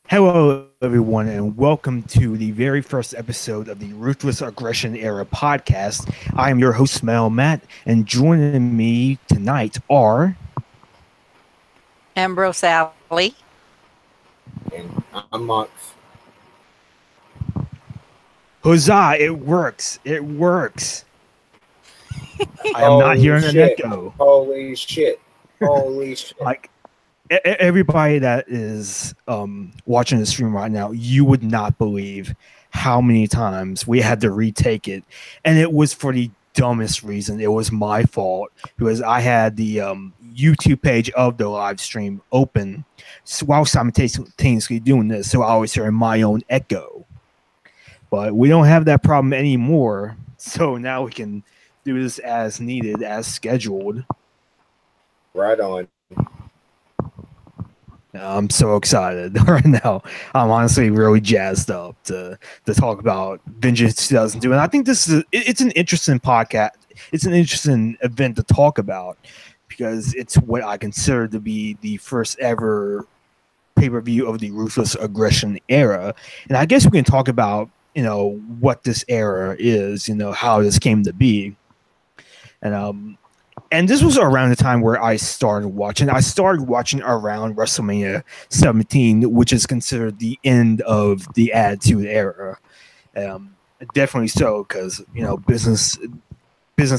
Hello, everyone, and welcome to the very first episode of the Ruthless Aggression Era Podcast. I am your host, Mel Matt, and joining me tonight are Ambrose Alley. And I'm Mox. Huzzah! It works. It works. I am not hearing an echo. Holy shit! Holy shit! Like everybody that is watching the stream right now, you would not believe how many times we had to retake it, and it was for the dumbest reason. It was my fault because I had the YouTube page of the live stream open while simultaneously doing this, so I was hearing my own echo. But we don't have that problem anymore, so now we can do this as needed, as scheduled. Right on. I'm so excited right now. I'm honestly really jazzed up to talk about Vengeance 2002, and I think it's an interesting podcast. It's an interesting event to talk about because it's what I consider to be the first ever pay-per-view of the Ruthless Aggression Era, and I guess we can talk about what this era is, how this came to be, and this was around the time where I started watching. I started watching around WrestleMania 17, which is considered the end of the Attitude Era. Definitely so, because business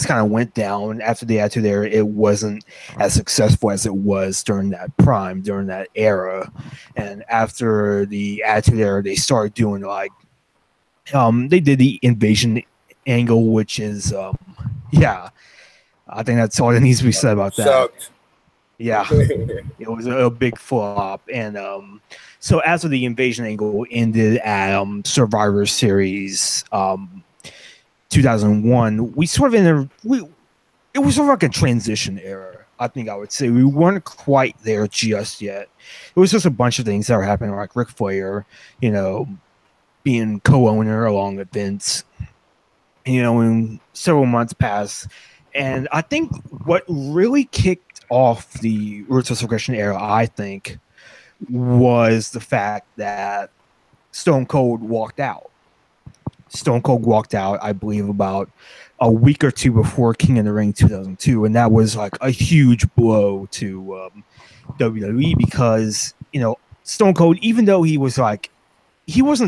kind of went down after the Attitude Era. It wasn't as successful as it was during that prime, during that era. And after the Attitude Era, they started doing they did the invasion angle, which is I think that's all that needs to be said about that. Sucked. Yeah, it was a big flop. And so after the invasion angle ended at Survivor Series 2001, we sort of it was sort of like a transition era. I think I would say we weren't quite there just yet. It was just a bunch of things that were happening, like Ric Flair, being co-owner along with Vince. And several months passed. And I think what really kicked off the Ruthless Aggression Era, I think, was the fact that Stone Cold walked out. Stone Cold walked out, I believe, about a week or two before King of the Ring 2002. And that was like a huge blow to WWE because, Stone Cold, even though he wasn't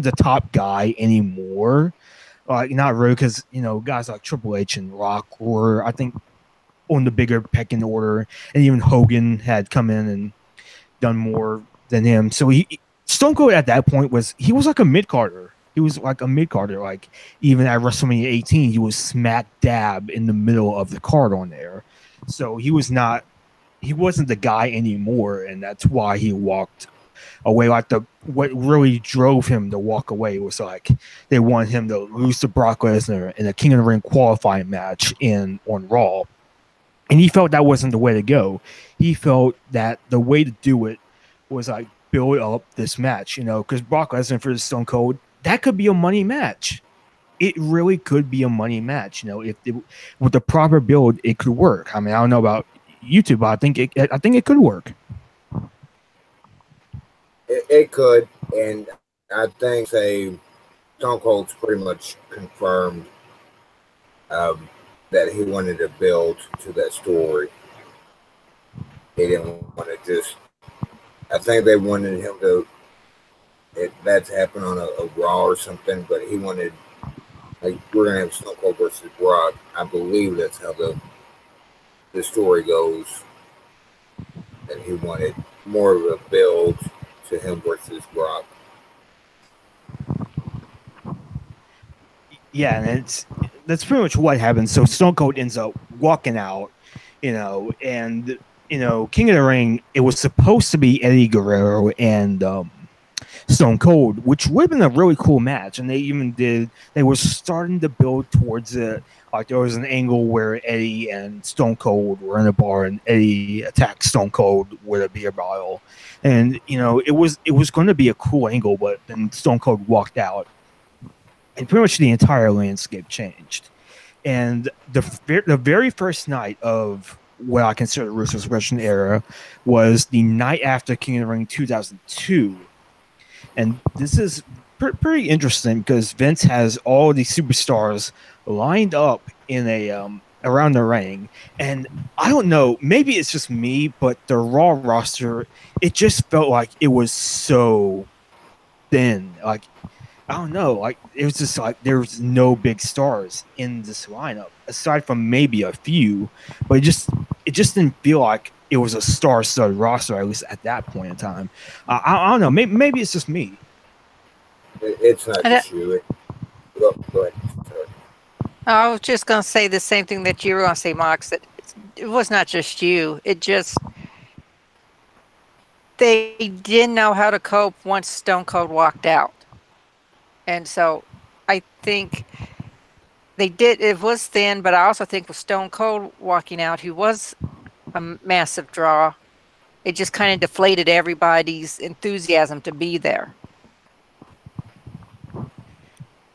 the top guy anymore, not really, because guys like Triple H and Rock were, I think, on the bigger pecking order, and even Hogan had come in and done more than him. So Stone Cold at that point was like a mid carder. He was like a mid carder. Like even at WrestleMania 18, he was smack dab in the middle of the card on there. So he wasn't the guy anymore, and that's why he walked away. What really drove him to walk away was they wanted him to lose to Brock Lesnar in a King of the Ring qualifying match on Raw, and he felt that wasn't the way to go. He felt that the way to do it was build up this match, because Brock Lesnar versus Stone Cold, that could be a money match. It really could be a money match. If with the proper build, it could work. I mean, I don't know about YouTube, but I think it could work. It could, and I think Stone Cold's pretty much confirmed that he wanted to build to that story. He didn't want to just. I think they wanted him to. That to happen on a Raw or something, but he wanted we're gonna have Stone Cold versus Brock. I believe that's how the story goes, and he wanted more of a build to him versus Brock. Yeah, and that's pretty much what happened. So Stone Cold ends up walking out, and King of the Ring, it was supposed to be Eddie Guerrero and Stone Cold, which would have been a really cool match. And they were starting to build towards it. Like there was an angle where Eddie and Stone Cold were in a bar, and Eddie attacked Stone Cold with a beer bottle. And it was going to be a cool angle, but then Stone Cold walked out, and pretty much the entire landscape changed. And the very first night of what I consider the Ruthless Aggression Era was the night after King of the Ring 2002. And this is pretty interesting because Vince has all these superstars lined up in a around the ring, and I don't know, maybe it's just me, but the Raw roster, it just felt like it was so thin. Like I don't know, like it was just like there was no big stars in this lineup aside from maybe a few, but it just didn't feel like it was a star-studded roster at least at that point in time. I don't know, maybe it's just me. It's not just you. Go ahead. Sorry. I was just going to say the same thing that you were going to say, Mox, that it was not just you. It just, they didn't know how to cope once Stone Cold walked out. And so I think they did, it was thin, but I also think with Stone Cold walking out, who was a massive draw, it just kind of deflated everybody's enthusiasm to be there.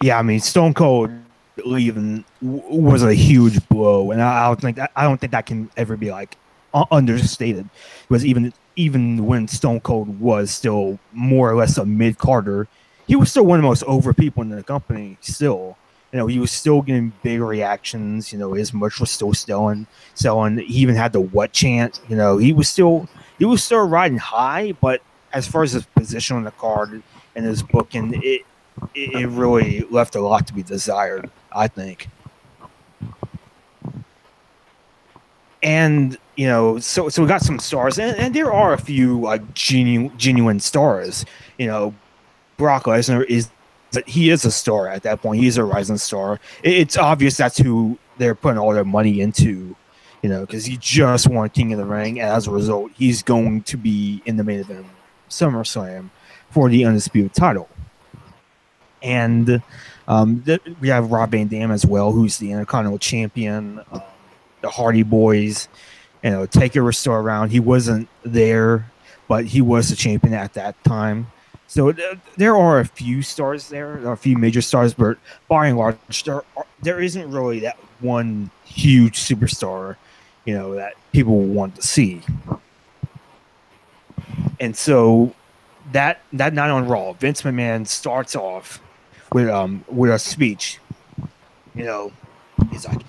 Yeah, I mean, Stone Cold leaving was a huge blow, and I don't think that can ever be like understated. Because even when Stone Cold was still more or less a mid Carter, he was still one of the most over people in the company. Still, he was still getting big reactions. His merch was still selling. He even had the "what" chant. He was still riding high. But as far as his position on the card and his booking, it really left a lot to be desired, I think. And so we got some stars, and there are a few like genuine stars. Brock Lesnar he is a star at that point. He's a rising star. It's obvious that's who they're putting all their money into, because he just won King of the Ring, and as a result, he's going to be in the main event of SummerSlam for the undisputed title. And we have Rob Van Dam as well, who's the Intercontinental Champion. The Hardy Boys, Taker was still around. He wasn't there, but he was the champion at that time. So there are a few stars there. There are a few major stars, but by and large, there isn't really that one huge superstar, that people want to see. And so that night on Raw, Vince McMahon starts off with a speech. He's like,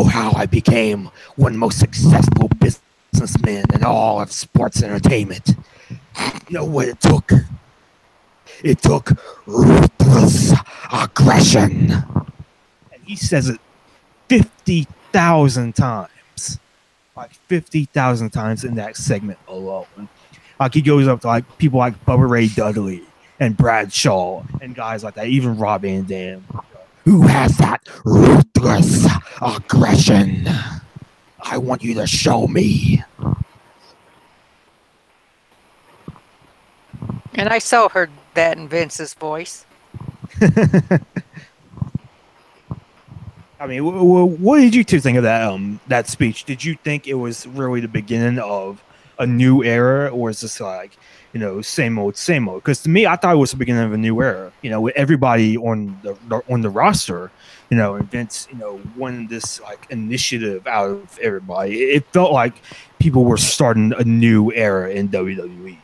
how I became one of the most successful businessmen in all of sports entertainment. You know what it took? It took ruthless aggression. And he says it 50,000 times. Like 50,000 times in that segment alone. Like he goes up to like people like Bubba Ray Dudley and Brad Shaw and guys like that, even Rob Van Dam. Who has that ruthless aggression? I want you to show me. And I so heard that in Vince's voice. I mean, what did you two think of that speech? Did you think it was really the beginning of a new era, or is this like, same old, same old? Because to me, I thought it was the beginning of a new era. With everybody on the roster, and Vince, won this like initiative out of everybody. It felt like people were starting a new era in WWE.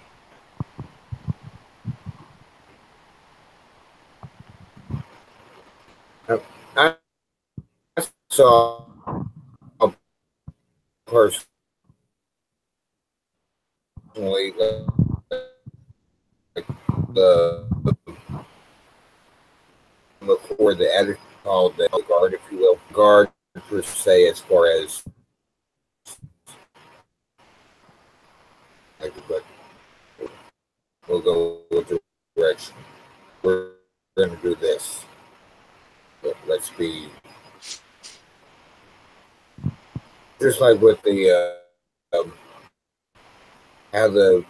I saw a personally the before the attitude called the guard, if you will, guard per se, as far as but we'll go with the direction. We're going to do this. But let's be just like with the how the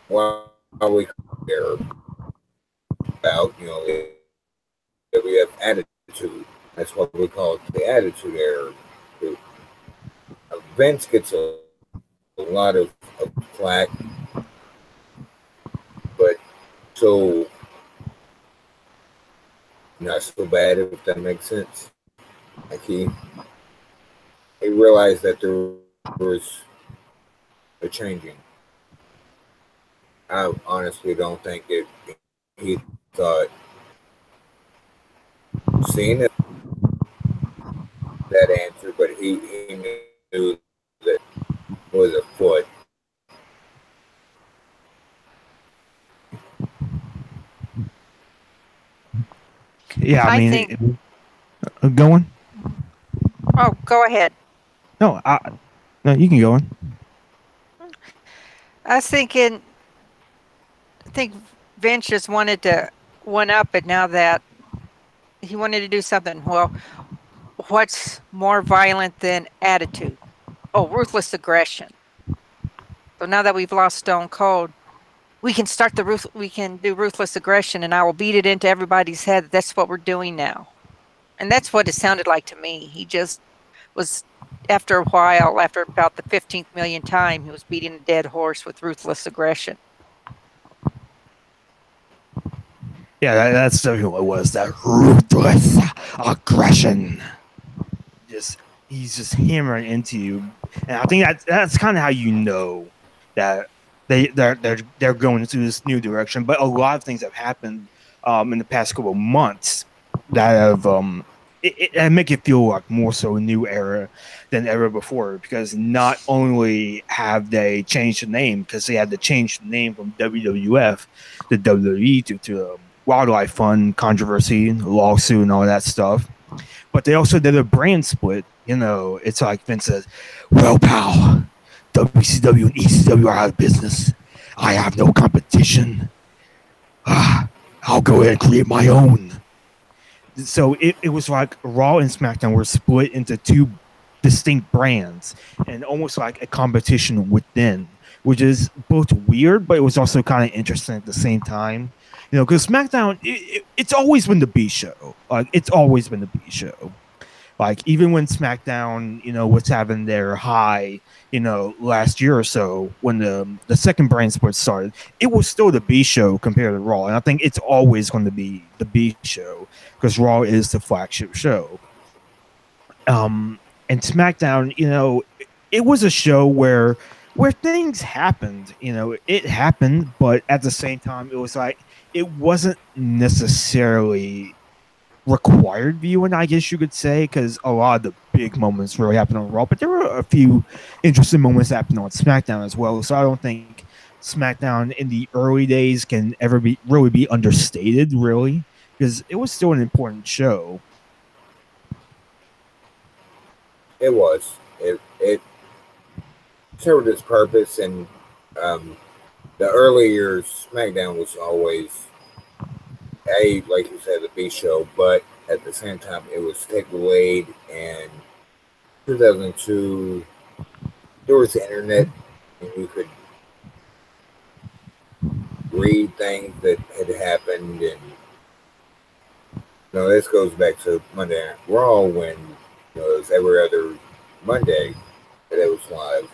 while we care about, that we have attitude. That's what we call it, the attitude era. Vince gets a lot of flack, but so not so bad, if that makes sense. Like he realized that there was a changing. I honestly don't think it he thought Cena that answer, but he knew that was a foot. Yeah, I mean, think. going. Oh, go ahead. No, no, you can go on. I was thinking. I think Vince just wanted to one up it now that he wanted to do something. Well, what's more violent than attitude? Oh, ruthless aggression. So now that we've lost Stone Cold, we can start we can do ruthless aggression, and I will beat it into everybody's head. That's what we're doing now, and that's what it sounded like to me. He just was, after a while, after about the 15th million time, he was beating a dead horse with ruthless aggression. Yeah, that's definitely what it was. That ruthless aggression. He's just hammering into you, and I think that's kind of how you know that they're going into this new direction. But a lot of things have happened in the past couple of months that have it make it feel like more so a new era than ever before, because not only have they changed the name, because they had to change the name from WWF to WWE due to wildlife fund controversy, lawsuit, and all that stuff. But they also did a brand split. You know, it's like Vince says, "Well, pal, WCW and ECW are out of business. I have no competition. I'll go ahead and create my own." So it was like Raw and SmackDown were split into two distinct brands and almost like a competition within, which is both weird, but it was also kind of interesting at the same time. You know, because SmackDown, it's always been the B show. Like, it's always been the B show. Like, even when SmackDown, you know, was having their high, you know, last year or so, when the second brand split started, it was still the B show compared to Raw. And I think it's always going to be the B show because Raw is the flagship show. And SmackDown, you know, it was a show where things happened. You know, it happened, but at the same time, it was like it wasn't necessarily required viewing, I guess you could say, because a lot of the big moments really happened on Raw, but there were a few interesting moments happening on SmackDown as well. So I don't think SmackDown in the early days can ever be understated, really, because it was still an important show. It was. It served its purpose, and the early years, SmackDown was always like you said, the B show, but at the same time, it was take delayed. And 2002, there was the internet, and you could read things that had happened. And this goes back to Monday Night Raw when it was every other Monday that it was live.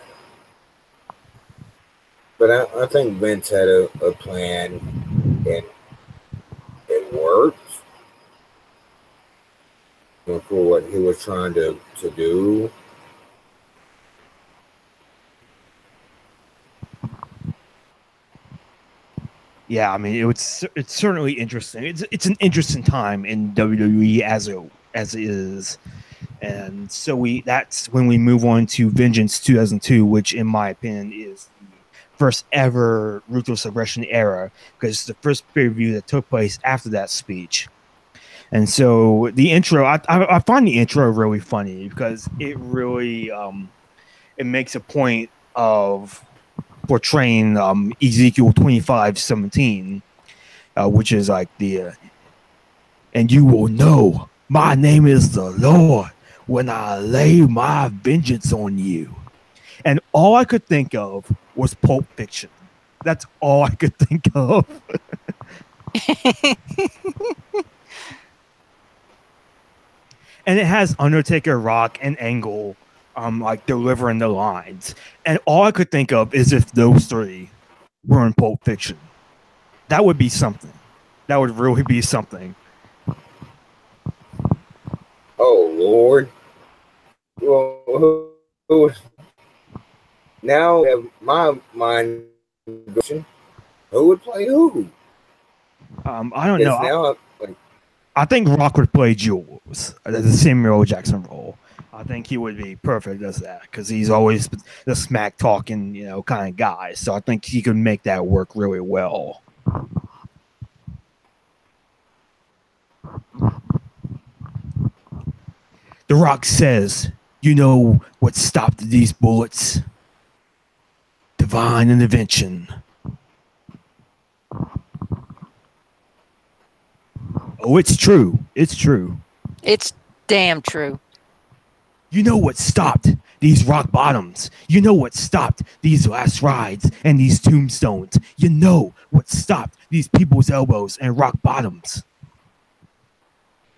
But I think Vince had a plan, and it worked for what he was trying to do. Yeah, I mean, it's certainly interesting. It's an interesting time in WWE as it is, and so that's when we move on to Vengeance 2002, which in my opinion is the first ever Ruthless Aggression Era, because it's the first pay-per-view that took place after that speech. And so the intro, I find the intro really funny because it really it makes a point of portraying Ezekiel 25:17, which is like and you will know my name is the Lord when I lay my vengeance on you. And all I could think of was Pulp Fiction. That's all I could think of. And it has Undertaker, Rock, and Angle like delivering the lines. And all I could think of is if those three were in Pulp Fiction. That would be something. That would really be something. Oh, Lord. Well, now my mind, who would play who? I don't know. Now, like, I think Rock would play Jules, the Samuel Jackson role. I think he would be perfect as that because he's always the smack talking, kind of guy. So I think he could make that work really well. The Rock says, "You know what stopped these bullets? Divine intervention." Oh, it's true. It's true. It's damn true. You know what stopped these rock bottoms. You know what stopped these last rides and these tombstones. You know what stopped these people's elbows and rock bottoms.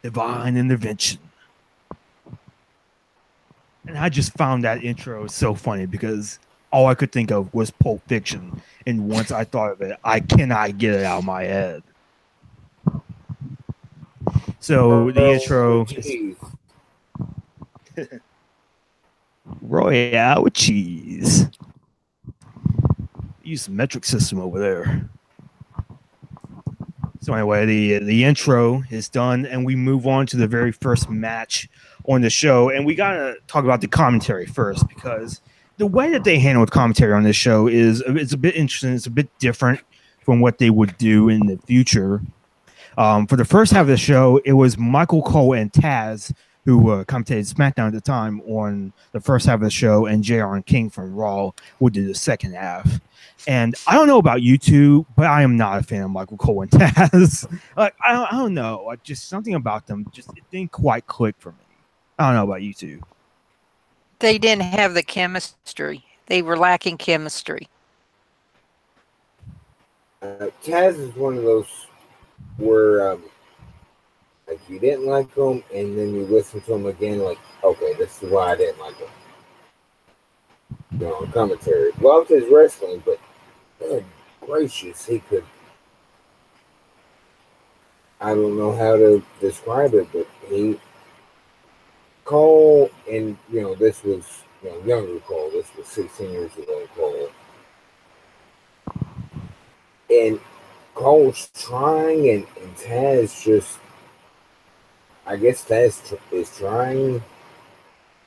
Divine intervention. And I just found that intro so funny because all I could think of was Pulp Fiction. And once I thought of it, I cannot get it out of my head. So the intro is Royale with cheese. Use the metric system over there. So anyway, the intro is done, and we move on to the very first match on the show. And we gotta talk about the commentary first because the way that they handled commentary on this show it's a bit interesting. It's a bit different from what they would do in the future. For the first half of the show, it was Michael Cole and Taz who commentated SmackDown at the time on the first half of the show, and JR and King from Raw would do the second half. And I don't know about you two, but I am not a fan of Michael Cole and Taz. Like I don't know, like just something about them it didn't quite click for me. I don't know about you two. They didn't have the chemistry. They were lacking chemistry. Taz is one of those where like you didn't like him, and then you listen to him again, like, okay, this is why I didn't like him. Commentary. Loved his wrestling, but good gracious, he could. I don't know how to describe it, but Cole, and this was younger Cole. This was 16 years ago, Cole, and Cole's trying, and Taz just. I guess Taz is trying,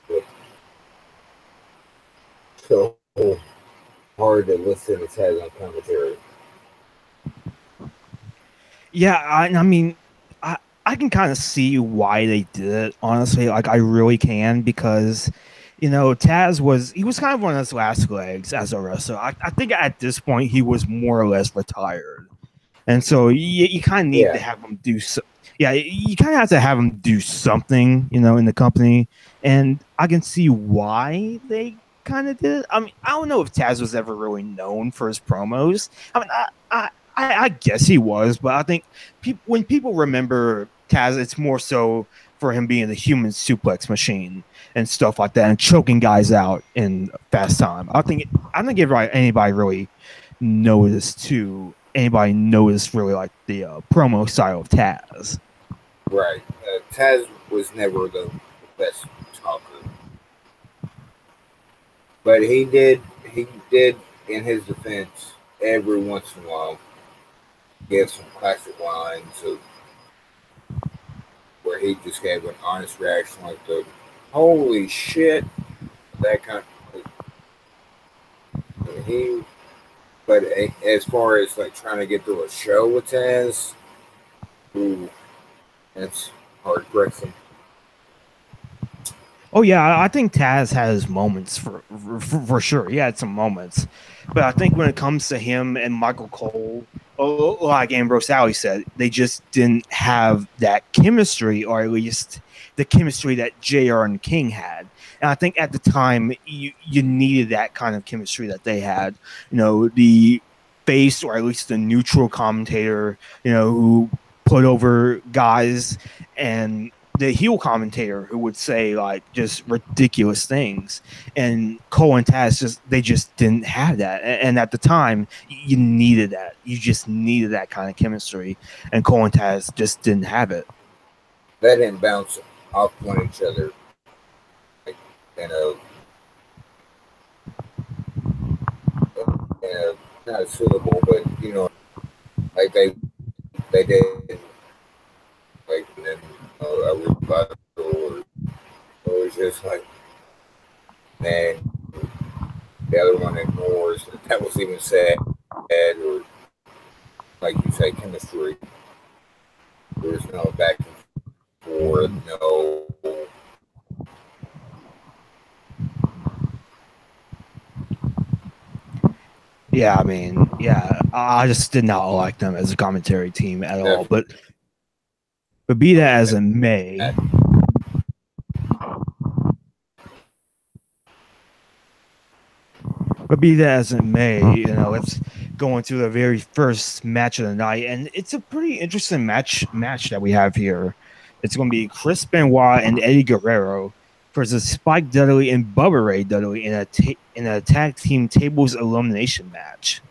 but so hard to listen to Taz on commentary. Yeah, I mean, I can kind of see why they did it, honestly. Like, I really can, because, Taz was kind of one of his last legs as a wrestler. I think at this point, he was more or less retired. And so you kind of need to have him do so. Yeah, you kind of have to have him do something, in the company. And I can see why they kind of did it. I mean, I don't know if Taz was ever really known for his promos. I mean, I guess he was, but I think when people remember Taz, it's more so for him being the human suplex machine and stuff like that, and choking guys out in fast time. I think anybody really noticed too. Anybody noticed really like the promo style of Taz. Right. Taz was never the best talker. But he did, in his defense, every once in a while, give some classic lines of where he just gave an honest reaction like the holy shit, that kind of. But as far as like trying to get through a show with Taz, that's heartbreaking. Oh yeah, I think Taz has moments for sure. He had some moments, but I think when it comes to him and Michael Cole, like Ambrose Alley said, they just didn't have that chemistry, or at least the chemistry that JR and King had. And I think at the time you needed that kind of chemistry that they had. The face, or at least the neutral commentator, who put over guys, and the heel commentator who would say like just ridiculous things. And Cole and Taz they just didn't have that. And at the time, you needed that. You just needed that kind of chemistry. And Cole and Taz just didn't have it. They didn't bounce off one each other. Not a syllable, but like they they didn't like and then a revival or it was just like man the other one ignores that was even sad or like you say chemistry. There's no back and forth, no Yeah, I mean, yeah, I just did not like them as a commentary team at all. But be that as it may, let's go into the very first match of the night, and it's a pretty interesting match that we have here. It's going to be Chris Benoit and Eddie Guerrero versus Spike Dudley and Bubba Ray Dudley in a tag team tables elimination match.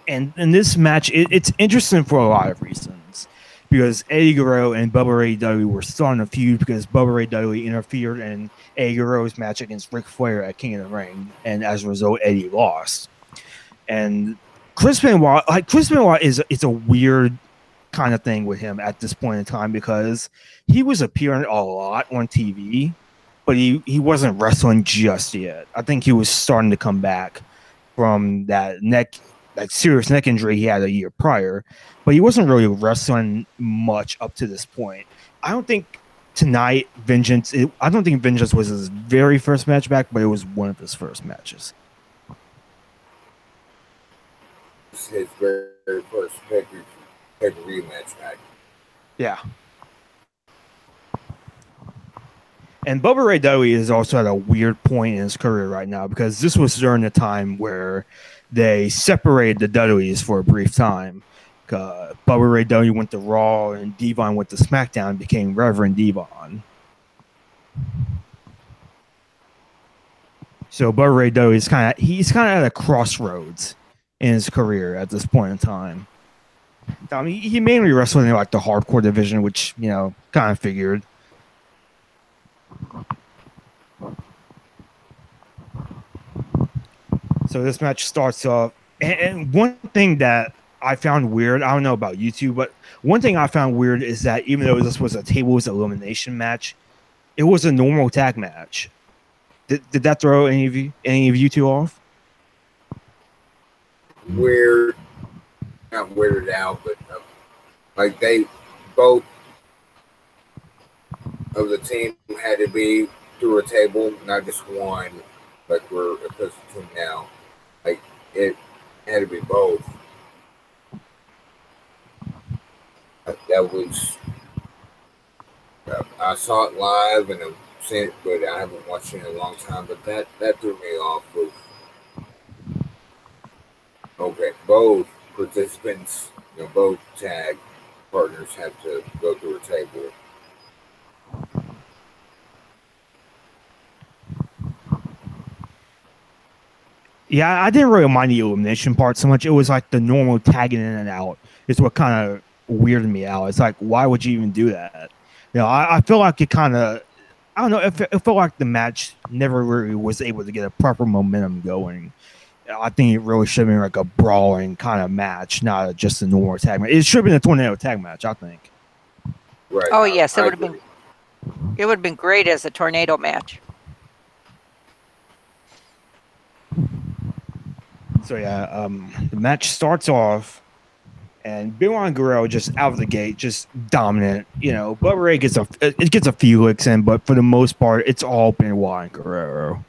And in this match, it's interesting for a lot of reasons. Because Eddie Guerrero and Bubba Ray Dudley were starting a feud because Bubba Ray Dudley interfered in Eddie Guerrero's match against Ric Flair at King of the Ring. And as a result, Eddie lost. And Chris Benoit is a weird kind of thing with him at this point in time because he was appearing a lot on TV, but he wasn't wrestling just yet. I think he was starting to come back from that serious neck injury he had a year prior, but he wasn't really wrestling much up to this point. I don't think Vengeance was his very first match back, but it was one of his first matches. His very first pay-per-view match back. Yeah. And Bubba Ray Dudley is also at a weird point in his career right now because this was during the time where they separated the Dudleys for a brief time. Bubba Ray Dudley went to Raw and Devon went to SmackDown and became Reverend Devon. So Bubba Ray Dudley is kind of at a crossroads in his career at this point in time. I mean, he mainly wrestled in like the hardcore division, which, kind of figured. So this match starts off, and one thing that I found weird, I don't know about you two, but one thing I found weird is that even though this was a tables elimination match, it was a normal tag match. Did that throw any of you two off? Weird, not weirded out, but like they both of the team had to be through a table, not just one, like we're accustomed to now. Like it had to be both. That was I saw it live and I've seen it, but I haven't watched it in a long time. But that threw me off. Okay, both participants, both tag partners have to go through a table. Yeah, I didn't really mind the elimination part so much. It was like the normal tagging in and out is what kind of weirded me out. It's like, why would you even do that? I feel like it kind of, I don't know, it felt like the match never really was able to get a proper momentum going. I think it really should have been like a brawling kind of match, not just a normal tag match. It should have been a tornado tag match, I think. Right. Oh yes, it would have been great as a tornado match. So yeah, the match starts off, and Benoit and Guerrero just out of the gate, just dominant. Bubba Ray gets a few licks in, but for the most part, it's all Benoit and Guerrero.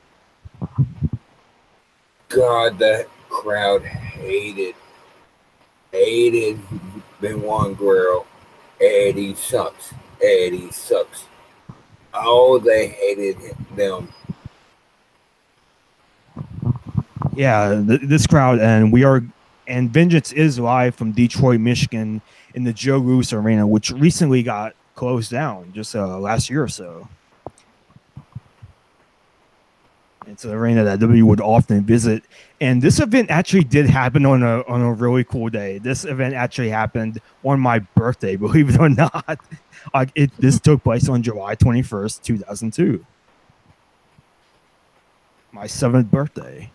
God, that crowd hated Benoit and Guerrero. Eddie sucks. Oh, they hated them. Yeah, this crowd, and Vengeance is live from Detroit, Michigan, in the Joe Louis Arena, which recently got closed down just last year or so. It's an arena that WWE would often visit, and this event actually did happen on a really cool day. This event actually happened on my birthday, believe it or not. This took place on July 21st, 2002. My 7th birthday.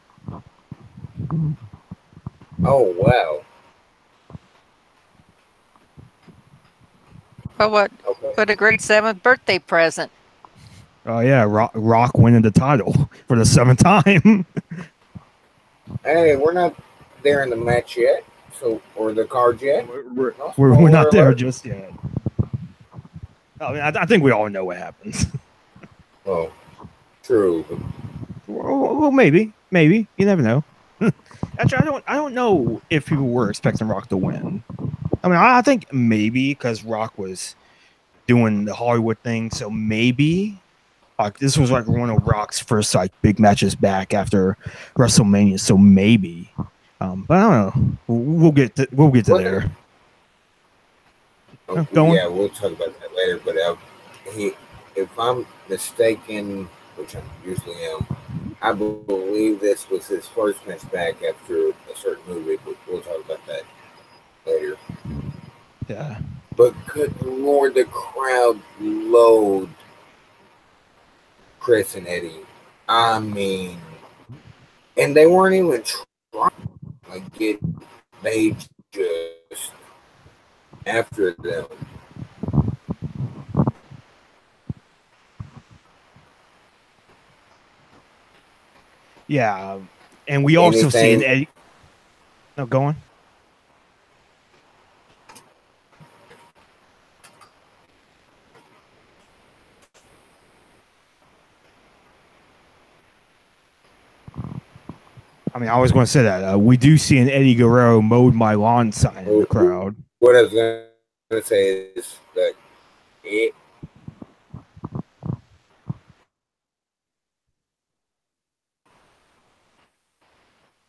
Oh wow. But what? Okay. What a great 7th birthday present. Oh yeah, Rock winning the title for the 7th time. Hey, we're not there in the match yet, so or the card yet. we're, No we're spoiler not there alert. just yet. I mean, I think we all know what happens. Well, true. Well, maybe you never know. Actually, I don't know if people were expecting Rock to win. I mean, I think maybe because Rock was doing the Hollywood thing, so maybe like this was like one of Rock's first like big matches back after WrestleMania, so maybe. But I don't know. We'll get to there. Oh, Go on. yeah, we'll talk about that later. But if I'm mistaken, which I usually am, I believe this was his first match back after a certain movie. But we'll talk about that later. Yeah. But good lord, the crowd loathed Chris and Eddie. I mean, and they weren't even trying. They just after them. Yeah. And we also see an Eddie. No, go on. I mean, I was going to say that we do see an Eddie Guerrero mowed my lawn sign in the crowd. What I was going to say is that it.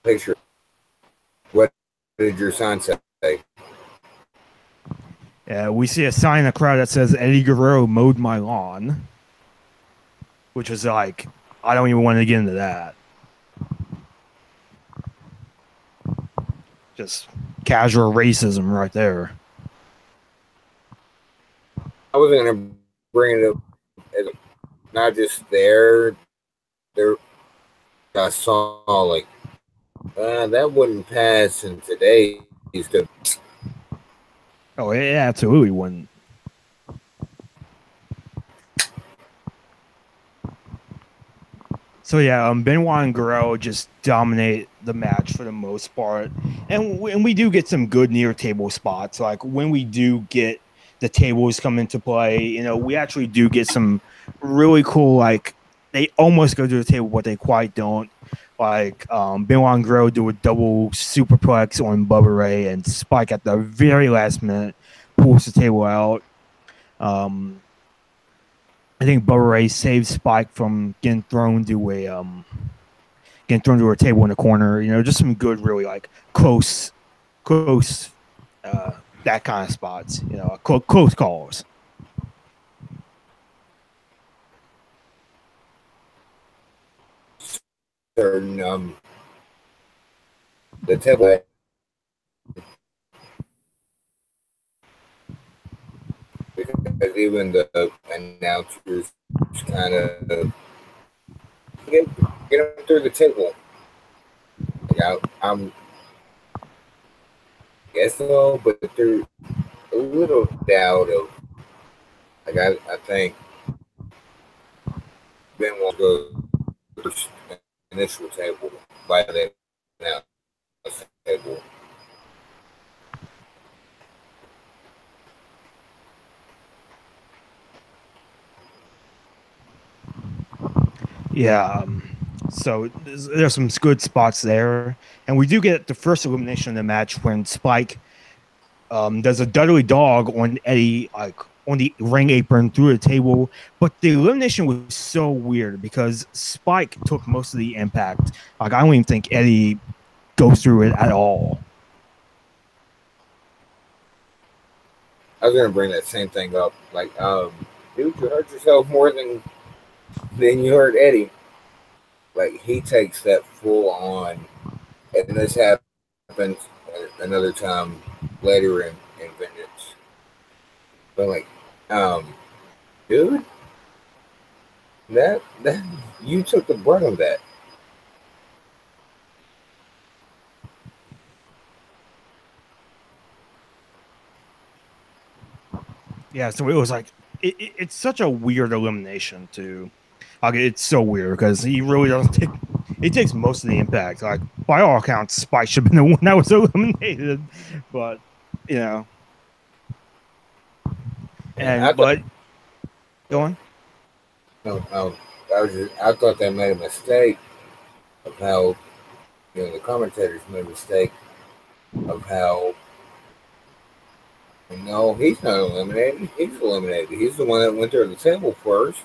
Picture. What did your sign say? We see a sign in the crowd that says Eddie Guerrero mowed my lawn, which is like, I don't even want to get into that. Just casual racism right there. I wasn't going to bring it up as not just there. I saw like that wouldn't pass in today's. Oh, it absolutely wouldn't. So yeah, Benoit and Guerrero just dominate the match for the most part, and we do get some good near table spots. Like when we do get the tables come into play, you know, we actually do get some really cool. Like they almost go to the table, but they quite don't. Like Benoit and Guerrero do a double superplex on Bubba Ray, and Spike at the very last minute pulls the table out. I think Bubba Ray saved Spike from getting thrown to a table in the corner. You know, just some good, really like close, that kind of spots. You know, close calls. Certain the table. Because even the announcers kind of get them through the table. Like I'm guess so, but there's a little doubt of like I think Ben wants to go to the initial table by the table. Yeah. So there's some good spots there, and we do get the first elimination of the match when Spike does a Dudley Dog on Eddie, like on the ring apron through the table. But the elimination was so weird because Spike took most of the impact. Like I don't even think Eddie goes through it at all. I was gonna bring that same thing up. Like, dude, you hurt yourself more than you hurt Eddie. Like he takes that full on, and this happens another time later in Vengeance. But like, dude, that you took the brunt of that. Yeah, so it was like it's such a weird elimination too. Like it's so weird because he really doesn't take. He takes most of the impact. Like by all accounts, Spike should have been the one that was eliminated, but you know, Yeah, but go on. no, I thought they made a mistake of how the commentators made a mistake of how no, he's not eliminated. He's eliminated. He's the one that went to the table first.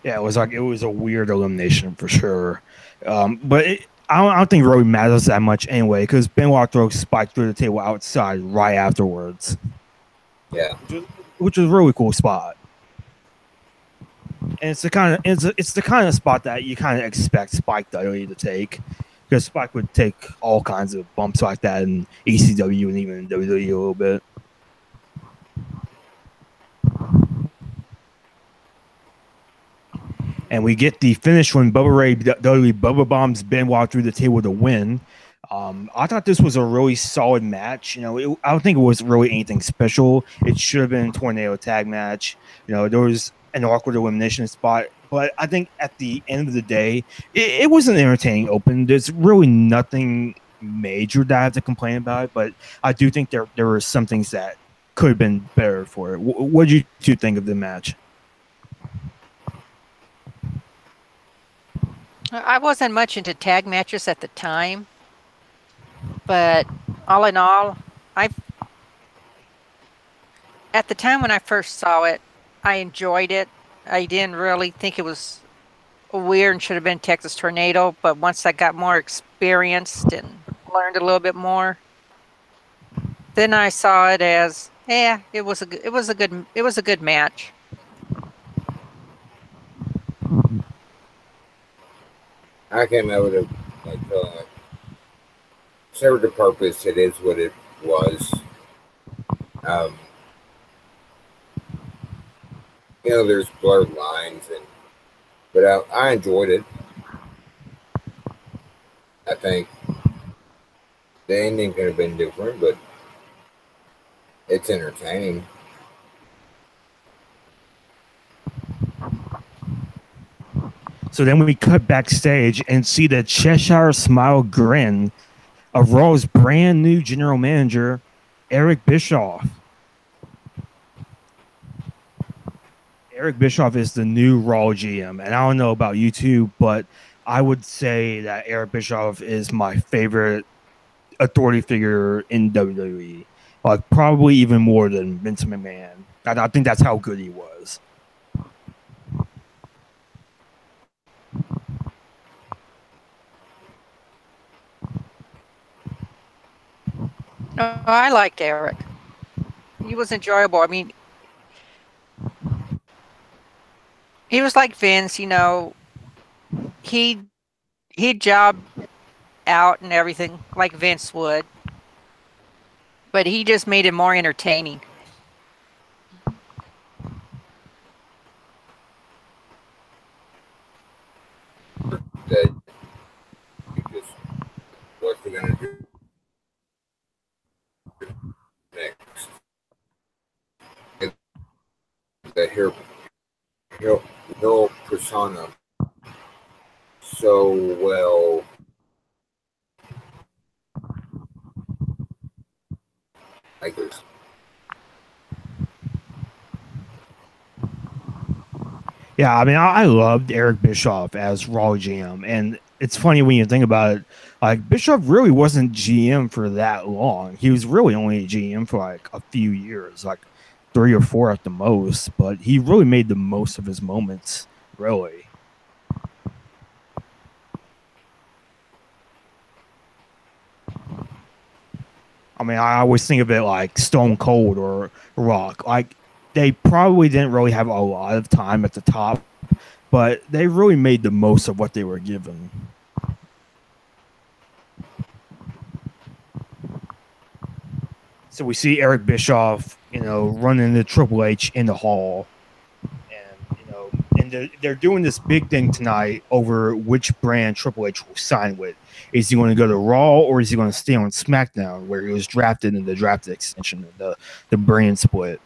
Yeah, it was a weird elimination for sure. But I don't think it really matters that much anyway because Benoit throws Spike through the table outside right afterwards. Yeah, which was a really cool spot. And it's the kind of spot that you kind of expect Spike WWE to take, because Spike would take all kinds of bumps like that in ECW and even in WWE a little bit. And we get the finish when Bubba Ray WWE Bubba bombs Benoit through the table to win. I thought this was a really solid match. I don't think it was really anything special. It should have been a tornado tag match. There was an awkward elimination spot, but I think at the end of the day, it was an entertaining open. There's really nothing major that I have to complain about, but I do think there were some things that could have been better for it. What did you two think of the match? I wasn't much into tag matches at the time, but all in all, at the time when I first saw it, I enjoyed it. I didn't really think it was weird and should have been Texas Tornado, but once I got more experienced and learned a little bit more, then I saw it as it was a good match. I came out with feeling like served the purpose. It is what it was. There's blurred lines, but I enjoyed it. I think the ending could have been different, but it's entertaining. So then we cut backstage and see the Cheshire Smile grin of Raw's brand new general manager, Eric Bischoff. Eric Bischoff is the new Raw GM, and I don't know about you two, but I would say that Eric Bischoff is my favorite authority figure in WWE. Like probably even more than Vince McMahon. I think that's how good he was. No, I liked Eric. He was enjoyable. I mean, he was like Vince, he'd job out and everything like Vince would, but he just made it more entertaining. That you just what's he gonna do next? The heel persona so well. Like this. Yeah, I mean, I loved Eric Bischoff as Raw GM, and it's funny when you think about it. Like Bischoff really wasn't GM for that long. He was really only GM for like a few years, like 3 or 4 at the most. But he really made the most of his moments, really. I mean, I always think of it like Stone Cold or Rock. Like they probably didn't really have a lot of time at the top, but they really made the most of what they were given. So we see Eric Bischoff, run into Triple H in the hall, and and they're doing this big thing tonight over which brand Triple H will sign with. Is he going to go to Raw or is he going to stay on SmackDown, where he was drafted in the draft extension, the brand split?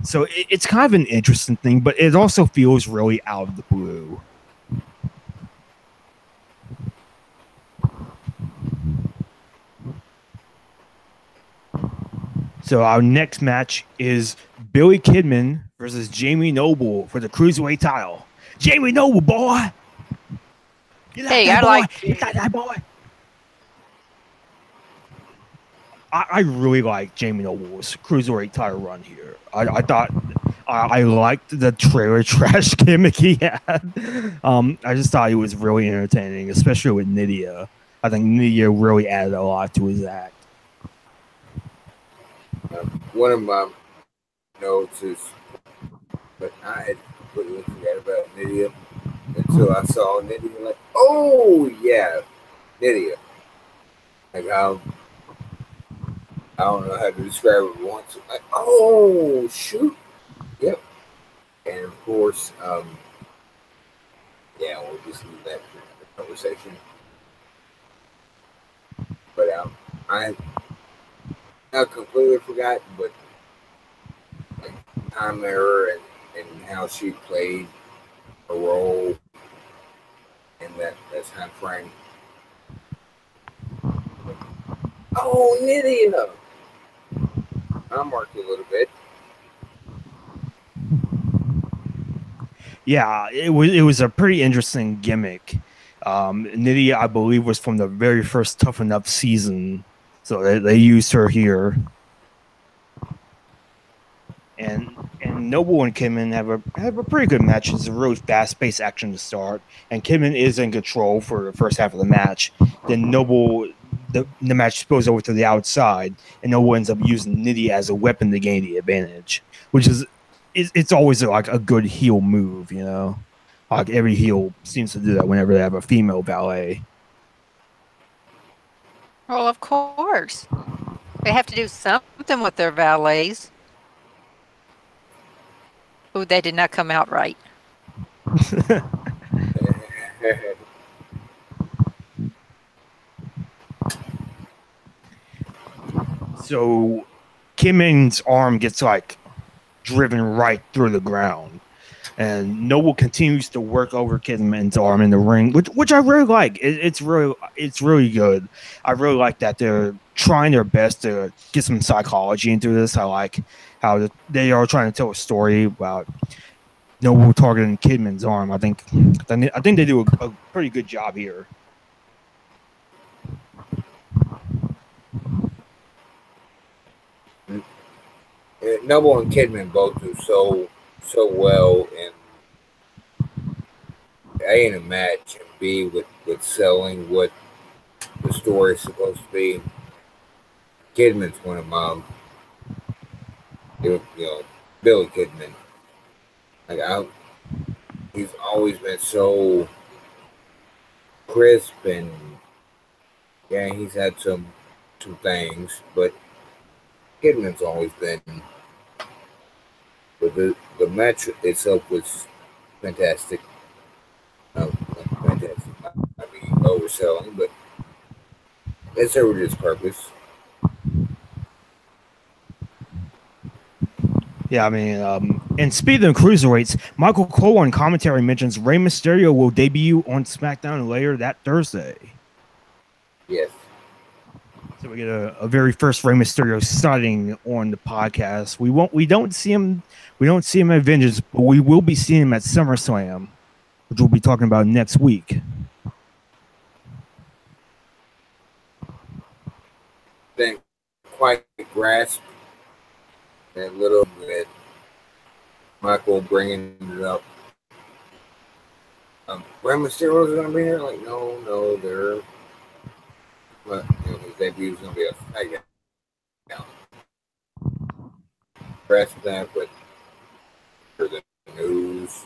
So it's kind of an interesting thing, but it also feels really out of the blue. So our next match is Billy Kidman versus Jamie Noble for the Cruiserweight title. Jamie Noble, boy! You got that boy? I really like Jamie Noble's Cruiserweight title run here. I thought I liked the trailer trash gimmick he had. I just thought he was really entertaining, especially with Nydia. I think Nydia really added a lot to his act. One of my notes is, but I had completely forgot about Nydia until I saw Nydia. Like, oh yeah, Nydia. Like I don't know how to describe it once. Like, oh shoot, yep. And of course, yeah, we'll just leave that for the conversation. But I completely forgot, but like time error and how she played a role in that time frame. Oh, Nydia! I marked a little bit. Yeah, it was a pretty interesting gimmick. Nydia, I believe, was from the very first Tough Enough season. So they used her here, and Noble and Kidman have a pretty good match. It's a really fast-paced action to start, and Kidman is in control for the first half of the match. Then Noble, the match spills over to the outside, and Noble ends up using Nydia as a weapon to gain the advantage, which is it's always like a good heel move, you know. Like every heel seems to do that whenever they have a female valet. Well, of course. They have to do something with their valets. Oh, they did not come out right. So Kidman's arm gets like driven right through the ground, and Noble continues to work over Kidman's arm in the ring, which I really like. It's really good. I really like that they're trying their best to get some psychology into this. I like how they are trying to tell a story about Noble targeting Kidman's arm. I think they do a pretty good job here. Noble and Kidman both do so well in a match, and B with selling what the story is supposed to be. Kidman's one of my, Billy Kidman. Like he's always been so crisp, and yeah, he's had some things, but Kidman's always been. But the match itself was fantastic. Fantastic. I mean, overselling, but it served its purpose. Yeah, I mean, and speaking of cruiserweights, Michael Cole on commentary mentions Rey Mysterio will debut on SmackDown later that Thursday. Yes. So we get a very first Rey Mysterio sighting on the podcast. We don't see him at Vengeance, but we will be seeing him at SummerSlam, which we'll be talking about next week. Didn't quite grasp that little bit. Michael bringing it up. Rey Mysterio's going to be here? Like, no, they're. But his debut is going to be a SmackDown. Grasp that, but for the news.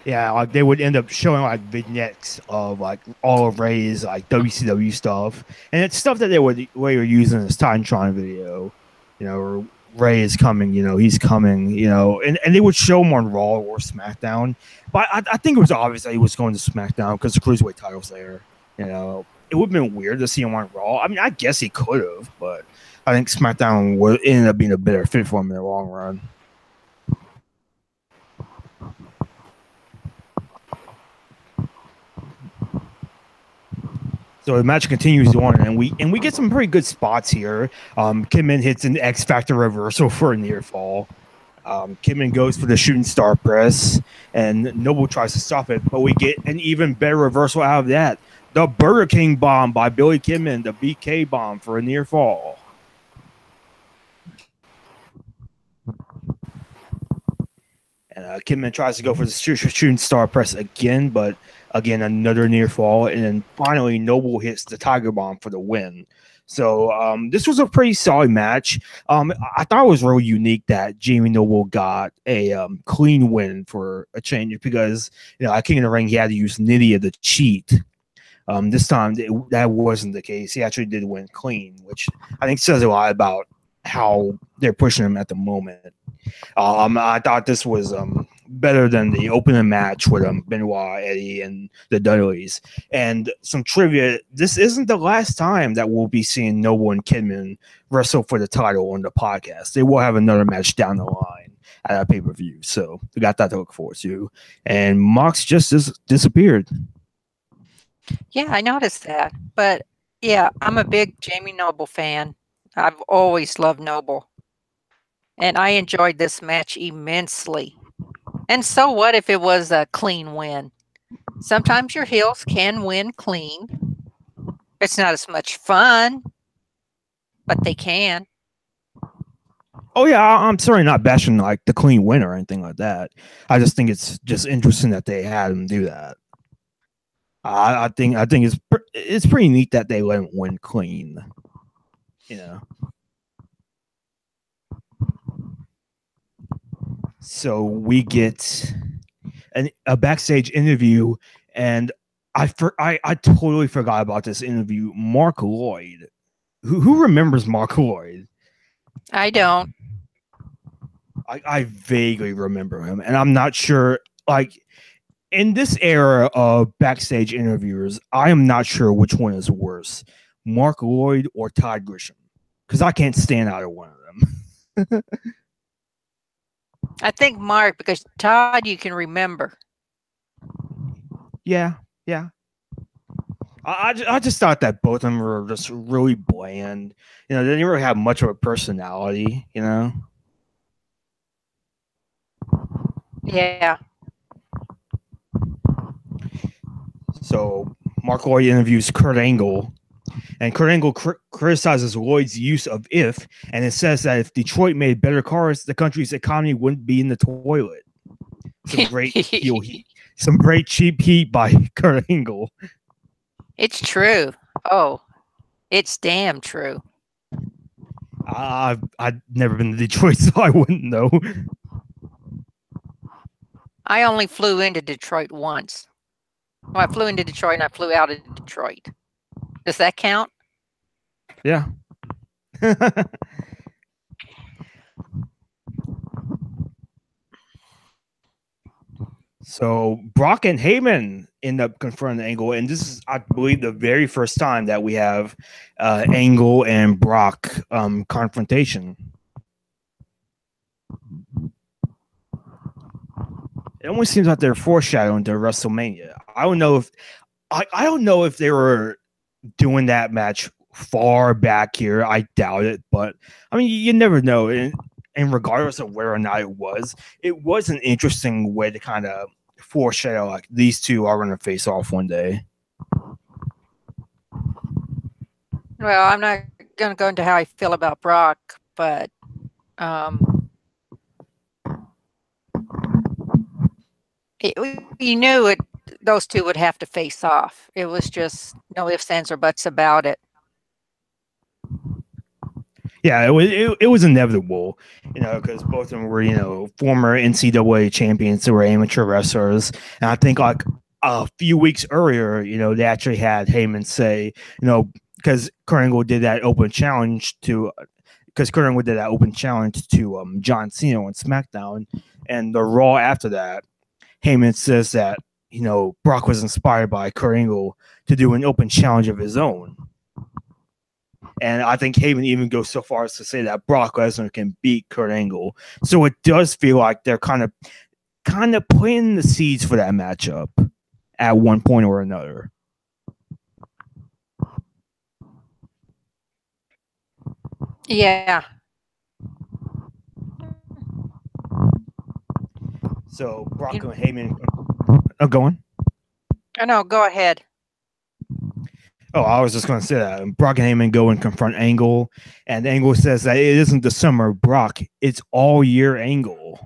Yeah, like they would end up showing like vignettes of like all of Ray's like WCW stuff, and it's stuff that they were using as Titantron video, you know, or Ray is coming, he's coming, and they would show him on Raw or SmackDown. But I think it was obvious that he was going to SmackDown because the Cruiserweight title's there. It would have been weird to see him on Raw. I mean, I guess he could have, but I think SmackDown would end up being a better fit for him in the long run. So the match continues on, and we get some pretty good spots here. Kidman hits an X Factor reversal for a near fall. Kidman goes for the shooting star press, and Noble tries to stop it, but we get an even better reversal out of that. The Burger King bomb by Billy Kidman, the BK bomb for a near fall. And Kidman tries to go for the shooting star press again, but again, another near fall. And then finally, Noble hits the Tiger Bomb for the win. So this was a pretty solid match. I thought it was really unique that Jamie Noble got a clean win for a change because, at King of the Ring, he had to use Nydia to cheat. This time, that wasn't the case. He actually did win clean, which I think says a lot about how they're pushing him at the moment. I thought this was better than the opening match with Benoit, Eddie, and the Dudleys. And some trivia: this isn't the last time that we'll be seeing Noble and Kidman wrestle for the title on the podcast. They will have another match down the line at a pay-per-view, so we got that to look forward to. And Mox just disappeared. Yeah, I noticed that. But yeah, I'm a big Jamie Noble fan. I've always loved Noble. And I enjoyed this match immensely. And so what if it was a clean win? Sometimes your heels can win clean. It's not as much fun, but they can. Oh yeah, I'm certainly not bashing like the clean win or anything like that. I just think it's just interesting that they had him do that. I think it's pretty neat that they let him win clean. So we get a backstage interview, and I totally forgot about this interview. Mark Lloyd, who remembers Mark Lloyd? I don't. I vaguely remember him, and I'm not sure. Like in this era of backstage interviewers, I am not sure which one is worse, Mark Lloyd or Todd Grisham, because I can't stand either one of them. I think Mark, because Todd you can remember. Yeah. I just thought that both of them were just really bland. They didn't really have much of a personality, Yeah. So Mark Lloyd interviews Kurt Angle, and Kurt Angle criticizes Lloyd's use of "if," and it says that if Detroit made better cars, the country's economy wouldn't be in the toilet. Some great heel heat. Some great cheap heat by Kurt Angle. It's true. Oh, it's damn true. I've never been to Detroit, so I wouldn't know. I only flew into Detroit once. Well, I flew into Detroit and I flew out of Detroit. Does that count? Yeah. So Brock and Heyman end up confronting Angle, and this is, I believe, the very first time that we have Angle and Brock confrontation. It almost seems like they're foreshadowing to WrestleMania. I don't know if they were doing that match far back here. I doubt it, but I mean, you never know. And regardless of whether or not it was an interesting way to kind of foreshadow like these two are going to face off one day. Well, I'm not going to go into how I feel about Brock, but you knew it. Those two would have to face off. It was just no ifs, ands, or buts about it. Yeah, it was inevitable, because both of them were, former NCAA champions who were amateur wrestlers. And I think like a few weeks earlier, they actually had Heyman say, because Kurt Angle did that open challenge to because Kurt Angle did that open challenge to John Cena on SmackDown, and the Raw after that, Heyman says that Brock was inspired by Kurt Angle to do an open challenge of his own. And I think Heyman even goes so far as to say that Brock Lesnar can beat Kurt Angle. So it does feel like they're kind of planting the seeds for that matchup at one point or another. Yeah. So Brock and Heyman. Oh, go on. Oh, no, go ahead. Oh, I was just going to say that. Brock and Heyman go and confront Angle, and Angle says that it isn't the summer Brock, it's all year Angle.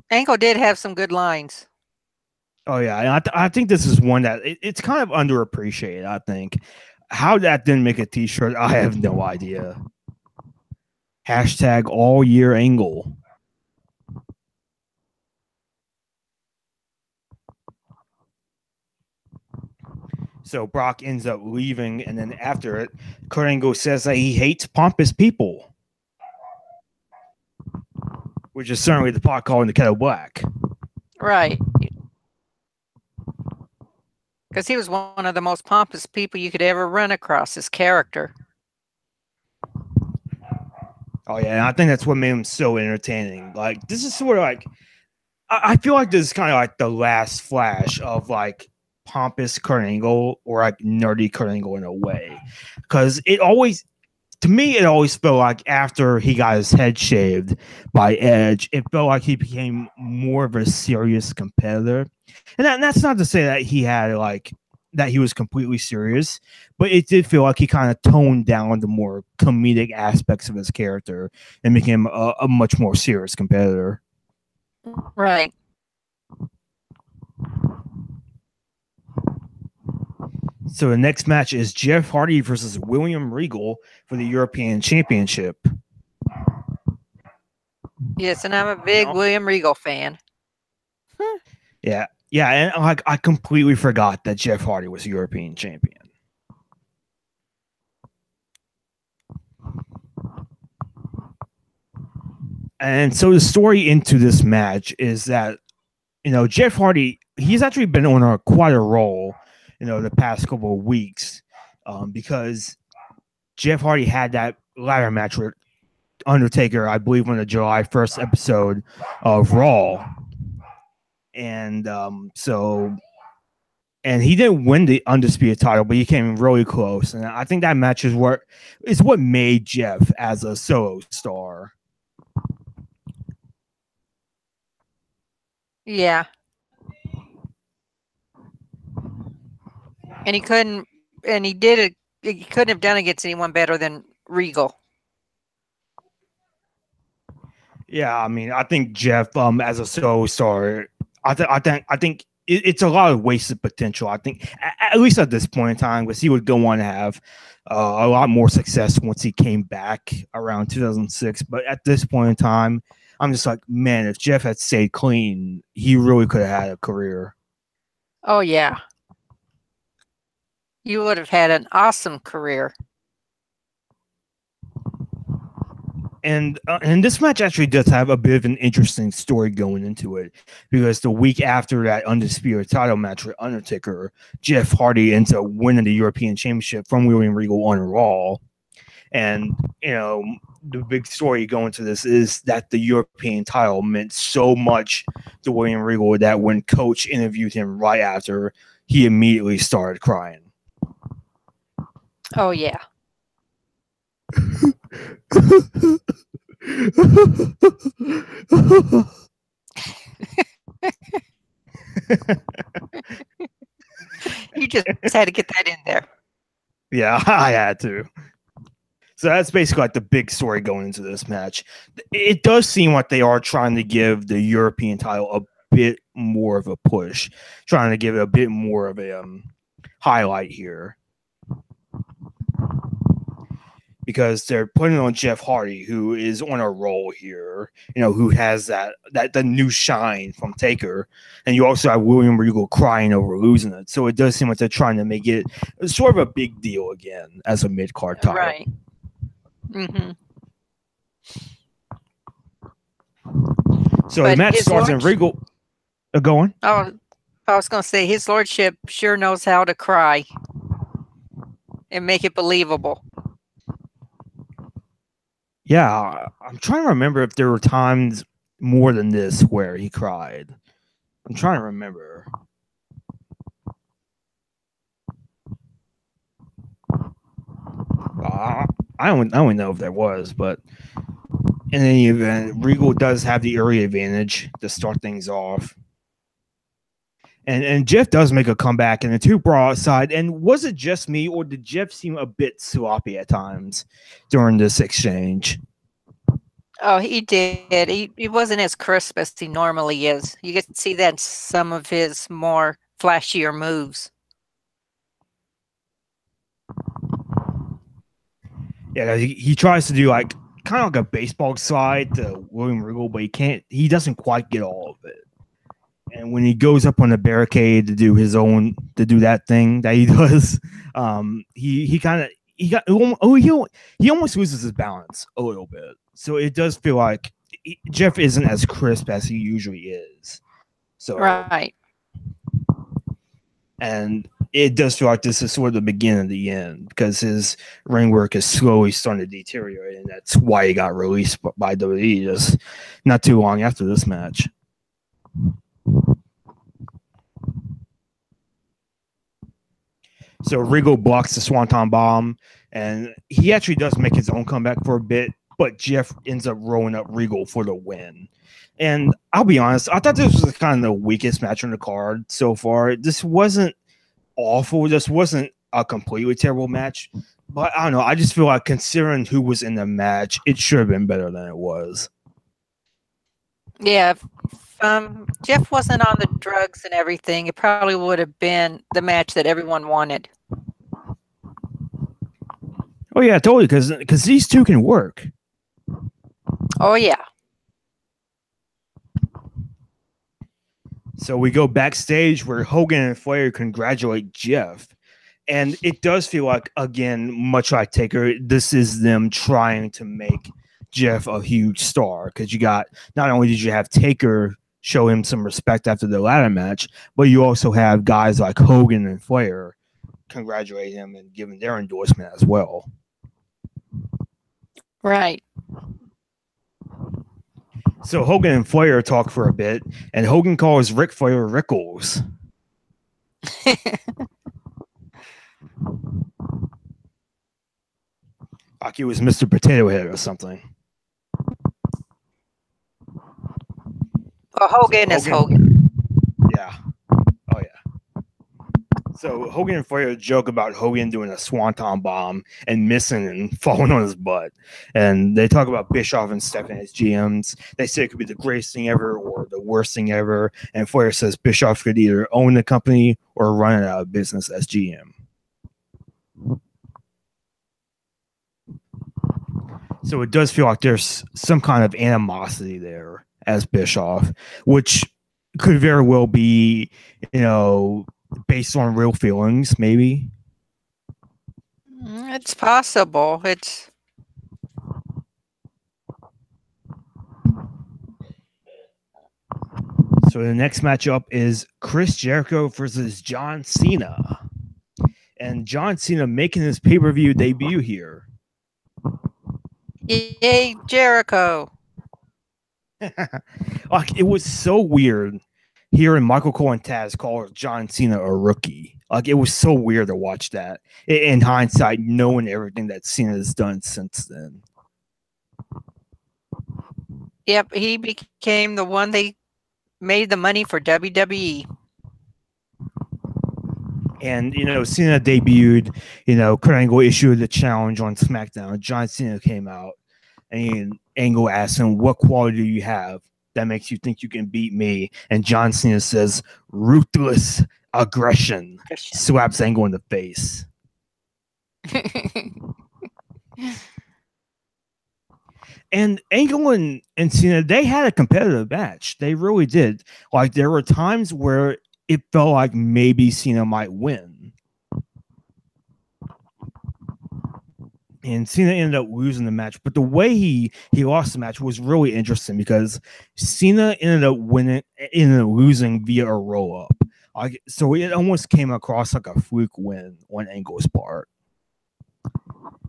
Angle did have some good lines. Oh, yeah. And I think this is one that it's kind of underappreciated, I think. How that didn't make a t-shirt, I have no idea. Hashtag all year Angle. So Brock ends up leaving, and then after it, Kurt Angle says that he hates pompous people, which is certainly the pot calling the kettle black. Right. Because he was one of the most pompous people you could ever run across, his character. Oh, yeah, and I think that's what made him so entertaining. Like, this is sort of like, I feel like this is kind of like the last flash of, like, pompous Kurt Angle or, like, nerdy Kurt Angle in a way. Because to me, it always felt like after he got his head shaved by Edge, it felt like he became more of a serious competitor. And that's not to say that he had, like, that he was completely serious, but it did feel like he kind of toned down the more comedic aspects of his character and became a much more serious competitor. Right. So the next match is Jeff Hardy versus William Regal for the European Championship. Yes, and I'm a big William Regal fan. Yeah. Yeah, and like I completely forgot that Jeff Hardy was a European champion. And so the story into this match is that, Jeff Hardy, he's actually been on quite a roll, the past couple of weeks, because Jeff Hardy had that ladder match with Undertaker, I believe, on the July 1st episode of Raw. And and he didn't win the undisputed title, but he came really close. And I think that match is what made Jeff as a solo star. Yeah. And he couldn't have done it against anyone better than Regal. Yeah, I mean, I think Jeff, as a solo star, I think it's a lot of wasted potential. I think, at least at this point in time, because he would go on to have a lot more success once he came back around 2006. But at this point in time, I'm just like, man, if Jeff had stayed clean, he really could have had a career. Oh, yeah. You would have had an awesome career. And this match actually does have a bit of an interesting story going into it, because the week after that undisputed title match with Undertaker, Jeff Hardy ends up winning the European Championship from William Regal on Raw. And, the big story going to this is that the European title meant so much to William Regal that when Coach interviewed him right after, he immediately started crying. Oh, yeah. You just had to get that in there. Yeah, I had to. So that's basically like the big story going into this match. It does seem like they are trying to give the European title a bit more of a push, trying to give it a bit more of a highlight here. because they're putting on Jeff Hardy, who is on a roll here, who has that the new shine from Taker, and you also have William Regal crying over losing it. So it does seem like they're trying to make it sort of a big deal again as a mid-card title. Right. Mm-hmm. So the match starts in Regal. Go on. Oh, I was going to say his lordship sure knows how to cry and make it believable. Yeah, I'm trying to remember if there were times more than this where he cried. I'm trying to remember. I don't know if there was, but in any event, Regal does have the area advantage to start things off. And Jeff does make a comeback, and the two brawl outside. And was it just me, or did Jeff seem a bit sloppy at times during this exchange? Oh, he did. He wasn't as crisp as he normally is. You get to see that in some of his more flashier moves. Yeah, he tries to do like kind of like a baseball slide to William Regal, but he doesn't quite get all of it. And when he goes up on the barricade to do that thing that he does, he almost loses his balance a little bit. So it does feel like Jeff isn't as crisp as he usually is. So right. And it does feel like this is sort of the beginning of the end, because his ring work is slowly starting to deteriorate, and that's why he got released by WWE just not too long after this match. So Regal blocks the Swanton Bomb, and he actually does make his own comeback for a bit, but Jeff ends up rolling up Regal for the win. And I'll be honest, I thought this was kind of the weakest match on the card so far. This wasn't awful. This wasn't a completely terrible match. But I don't know. I just feel like, considering who was in the match, it should have been better than it was. Yeah. Jeff wasn't on the drugs and everything, it probably would have been the match that everyone wanted. Oh, yeah, totally. Because these two can work. Oh, yeah. So we go backstage where Hogan and Flair congratulate Jeff. And it does feel like, again, much like Taker, this is them trying to make Jeff a huge star. Because not only did you have Taker show him some respect after the ladder match, but you also have guys like Hogan and Flair congratulate him and giving their endorsement as well. Right. So Hogan and Flair talk for a bit, and Hogan calls Ric Flair Rickles. Like he was Mr. Potato Head or something. Well, Hogan is Hogan. Yeah. Oh, yeah. So Hogan and Flair joke about Hogan doing a Swanton Bomb and missing and falling on his butt. And they talk about Bischoff and Stephanie as GMs. They say it could be the greatest thing ever or the worst thing ever. And Flair says Bischoff could either own the company or run it out of business as GM. So it does feel like there's some kind of animosity there as Bischoff, which could very well be, based on real feelings, maybe. It's possible. So the next matchup is Chris Jericho versus John Cena. And John Cena making his pay-per-view debut here. Yay, Jericho. Like, it was so weird hearing Michael Cole and Taz call John Cena a rookie. Like, it was so weird to watch that. In hindsight, knowing everything that Cena has done since then. Yep, he became the one they made the money for WWE. And, Cena debuted, Kurt Angle issued the challenge on SmackDown. John Cena came out, and Angle asked him, what quality do you have that makes you think you can beat me? And John Cena says, ruthless aggression. Slaps Angle in the face. And Angle and Cena, they had a competitive match. They really did. Like, there were times where it felt like maybe Cena might win. And Cena ended up losing the match. But the way he lost the match was really interesting because Cena ended up losing via a roll-up. Like, so it almost came across like a fluke win on Angle's part.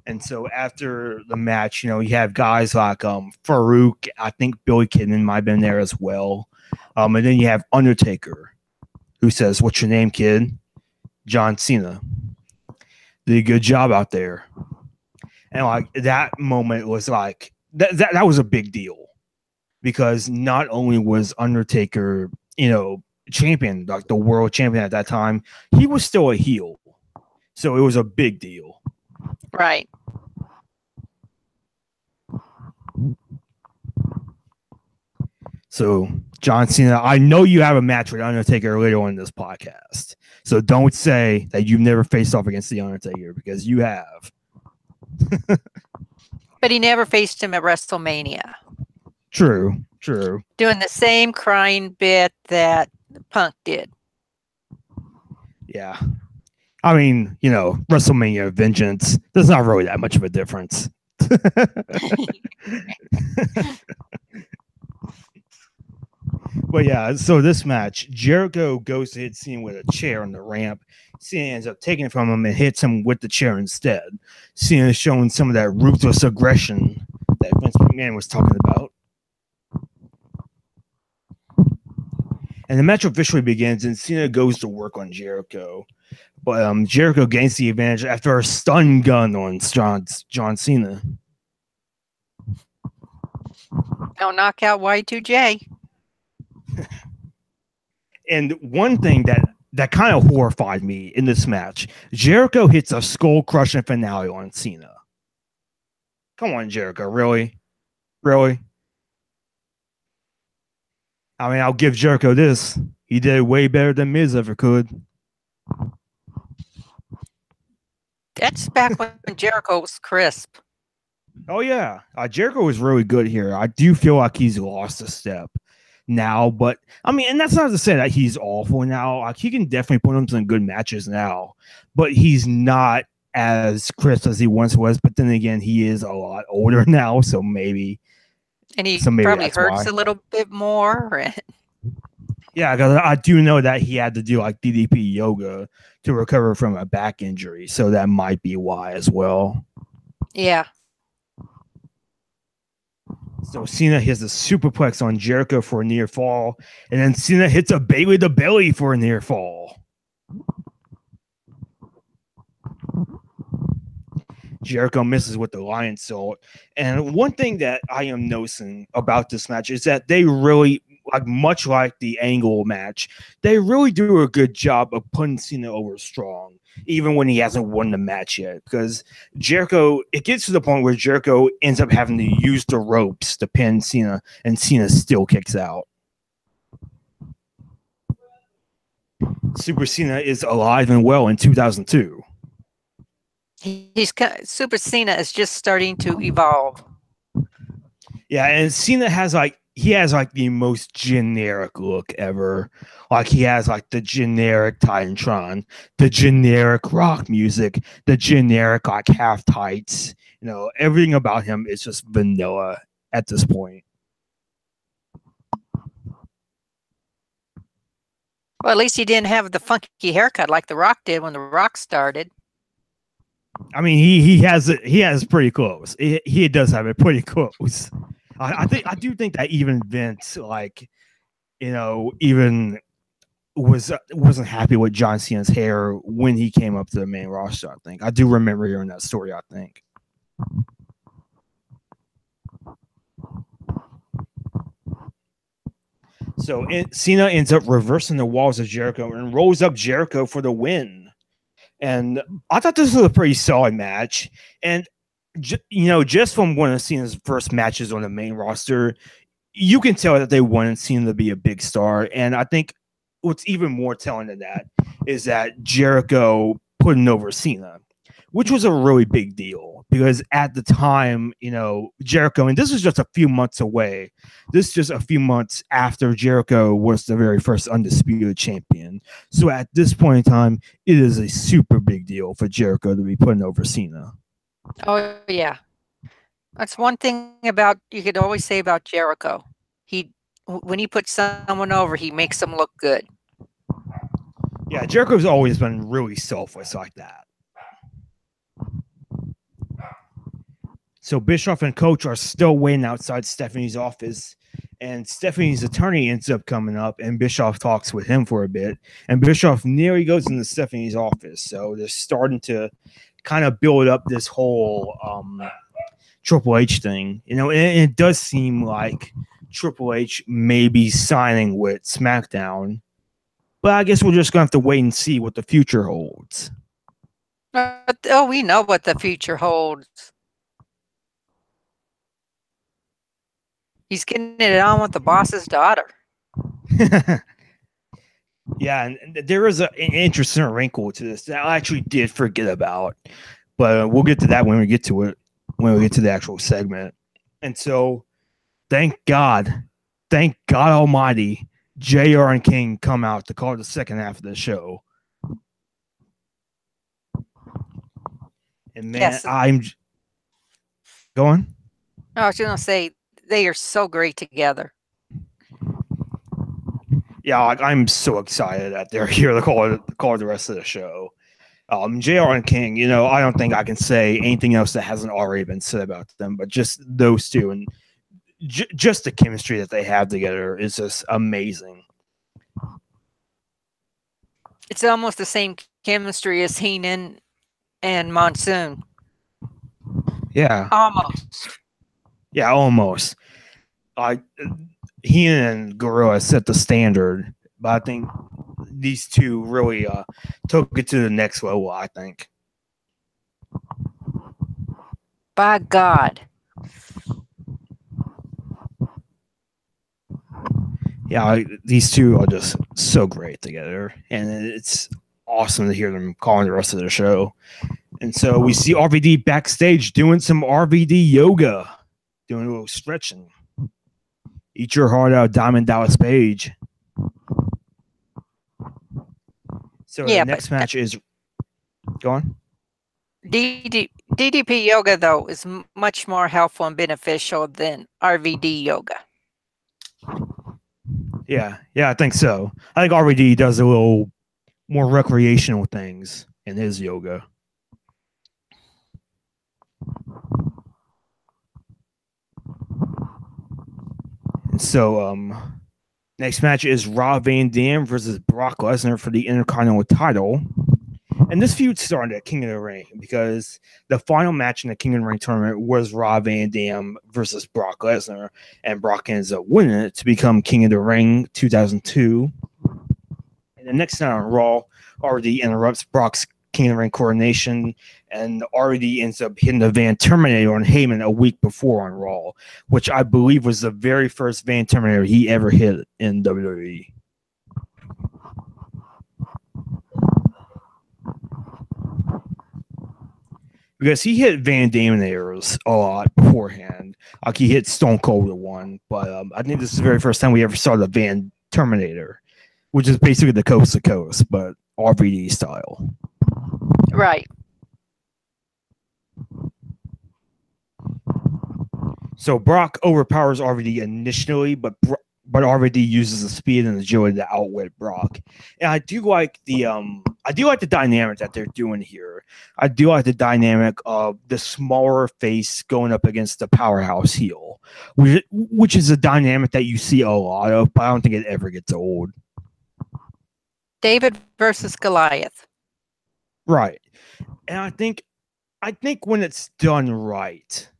And so after the match, you have guys like Farouk. I think Billy Kidman might have been there as well. And then you have Undertaker, who says, "What's your name, kid?" John Cena. Did a good job out there. And like that moment was like that was a big deal because not only was Undertaker, champion, like the world champion at that time, he was still a heel. So it was a big deal. Right. So, John Cena, I know you have a match with Undertaker later on in this podcast. So don't say that you've never faced off against The Undertaker because you have. But he never faced him at WrestleMania. True. Doing the same crying bit that Punk did. Yeah. I mean, WrestleMania Vengeance, there's not really that much of a difference. But yeah, so this match, Jericho goes to hit Cena with a chair on the ramp. Cena ends up taking it from him and hits him with the chair instead. Cena is showing some of that ruthless aggression that Vince McMahon was talking about. And the match officially begins, and Cena goes to work on Jericho. But Jericho gains the advantage after a stun gun on John Cena. Now knock out Y2J. And one thing that kind of horrified me in this match, Jericho hits a skull-crushing finale on Cena. Come on, Jericho. Really? Really? I mean, I'll give Jericho this. He did it way better than Miz ever could. That's back when Jericho was crisp. Oh, yeah. Jericho was really good here. I do feel like he's lost a step now, but I mean, and that's not to say that he's awful now. Like, he can definitely put him some good matches now, but he's not as crisp as he once was. But then again, he is a lot older now, so maybe. And he probably hurts a little bit more. Yeah, because I do know that he had to do like DDP yoga to recover from a back injury, so that might be why as well. Yeah. So Cena hits a superplex on Jericho for a near fall, and then Cena hits a Bailey to belly for a near fall. Jericho misses with the lion salt. And one thing that I am noticing about this match is that they really, like much like the Angle match, they really do a good job of putting Cena over strong, even when he hasn't won the match yet. Because Jericho, it gets to the point where Jericho ends up having to use the ropes to pin Cena, and Cena still kicks out. Super Cena is alive and well in 2002. Super Cena is just starting to evolve. Yeah, and Cena has the most generic look ever. Like, he has like the generic Titantron, the generic rock music, the generic like half tights. Everything about him is just vanilla at this point. Well, at least he didn't have the funky haircut like The Rock did when The Rock started. I mean, he has pretty close. He does have it pretty close. I do think that even Vince, even wasn't happy with John Cena's hair when he came up to the main roster. I think I do remember hearing that story. I think. So Cena ends up reversing the walls of Jericho and rolls up Jericho for the win. And I thought this was a pretty solid match. And, just from one of Cena's first matches on the main roster, you can tell that they wanted Cena to be a big star. And I think what's even more telling than that is that Jericho putting over Cena, which was a really big deal because at the time, Jericho, and this is just a few months away. This is just a few months after Jericho was the very first undisputed champion. So at this point in time, it is a super big deal for Jericho to be putting over Cena. Oh, yeah. That's one thing you could always say about Jericho. When he puts someone over, he makes them look good. Yeah, Jericho's always been really selfless like that. So Bischoff and Coach are still waiting outside Stephanie's office, and Stephanie's attorney ends up coming up, and Bischoff talks with him for a bit, and Bischoff nearly goes into Stephanie's office. So they're starting to kind of build up this whole Triple H thing, and it does seem like Triple H may be signing with SmackDown, but I guess we're just going to have to wait and see what the future holds. We know what the future holds. He's getting it on with the boss's daughter. Yeah, and there is an interesting wrinkle to this that I actually did forget about, but we'll get to that when we get to it, when we get to the actual segment. And so, thank God Almighty, JR and King come out to call the second half of the show. And man, yes. I'm going. I was going to say, they are so great together. Yeah, I'm so excited that they're here to call the rest of the show. JR and King, I don't think I can say anything else that hasn't already been said about them, but just those two and just the chemistry that they have together is just amazing. It's almost the same chemistry as Heenan and Monsoon. Yeah. Almost. Yeah, almost. Heenan and Gorilla set the standard, but I think these two really took it to the next level, I think. By God. Yeah, these two are just so great together, and it's awesome to hear them calling the rest of their show. And so we see RVD backstage doing some RVD yoga, doing a little stretching. Eat your heart out, Diamond Dallas Page. So the next match is... Go on. DDP yoga, though, is much more helpful and beneficial than RVD yoga. Yeah, I think so. I think RVD does a little more recreational things in his yoga. So, next match is Rob Van Dam versus Brock Lesnar for the Intercontinental title. And this feud started at King of the Ring because the final match in the King of the Ring tournament was Rob Van Dam versus Brock Lesnar, and Brock ends up winning it to become King of the Ring 2002. And the next night on Raw, RD interrupts Brock's King of the Ring coronation, and RD ends up hitting the Van Terminator on Heyman a week before on Raw, which I believe was the very first Van Terminator he ever hit in WWE. Because he hit Van Daminators a lot beforehand. Like he hit Stone Cold with one, but I think this is the very first time we ever saw the Van Terminator, which is basically the coast to coast, but RVD style. Right. So Brock overpowers RVD initially, but RVD uses the speed and agility to outwit Brock. And I do like the dynamic that they're doing here. I do like the dynamic of the smaller face going up against the powerhouse heel, which is a dynamic that you see a lot of, but I don't think it ever gets old. David versus Goliath. Right. And I think when it's done right,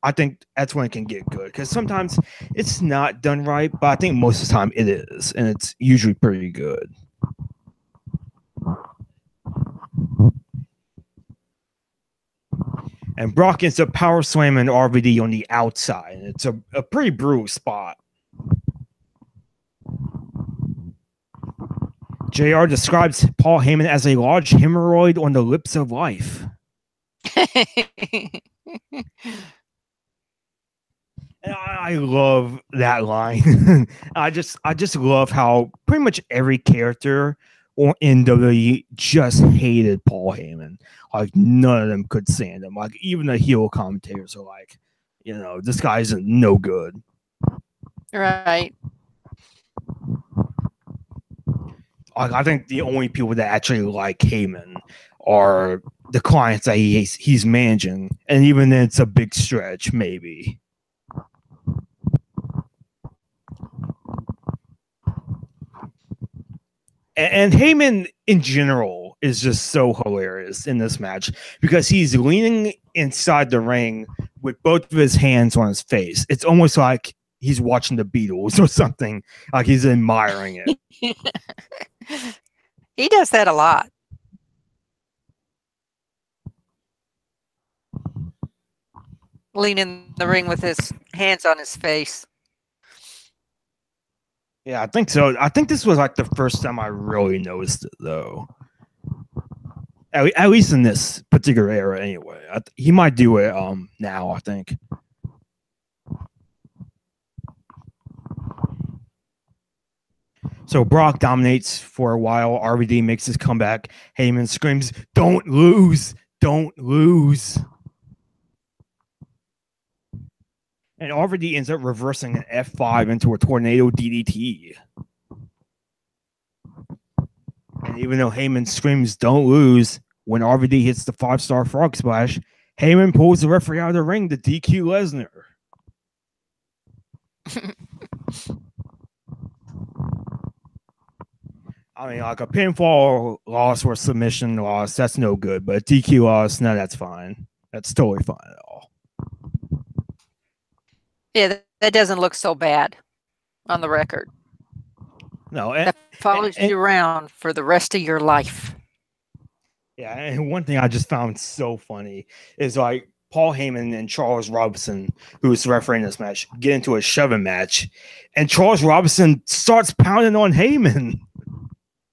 I think that's when it can get good, because sometimes it's not done right, but I think most of the time it is, and it's usually pretty good. And Brock ends up power slamming RVD on the outside, and it's a pretty brutal spot. JR describes Paul Heyman as a large hemorrhoid on the lips of life. And I love that line. I just love how pretty much every character or in WWE just hated Paul Heyman. Like none of them could stand him. Like even the heel commentators are like, this guy's no good. Right. Like I think the only people that actually like Heyman are the clients that he's managing, and even then it's a big stretch, maybe. And Heyman in general is just so hilarious in this match because he's leaning inside the ring with both of his hands on his face. It's almost like he's watching the Beatles or something, like he's admiring it. He does that a lot. Lean in the ring with his hands on his face. Yeah, I think so. I think this was like the first time I really noticed it, though. At least in this particular era, anyway. He might do it now, I think. So Brock dominates for a while. RVD makes his comeback. Heyman screams, "Don't lose! Don't lose!" And RVD ends up reversing an F5 into a tornado DDT. And even though Heyman screams, "Don't lose," when RVD hits the 5-star frog splash, Heyman pulls the referee out of the ring to DQ Lesnar. I mean, like a pinfall loss or submission loss, that's no good. But a DQ loss, no, that's fine. That's totally fine at all. Yeah, that doesn't look so bad on the record. No, that follows you around for the rest of your life. Yeah, and one thing I just found so funny is like Paul Heyman and Charles Robinson, who's refereeing this match, get into a shoving match, and Charles Robinson starts pounding on Heyman.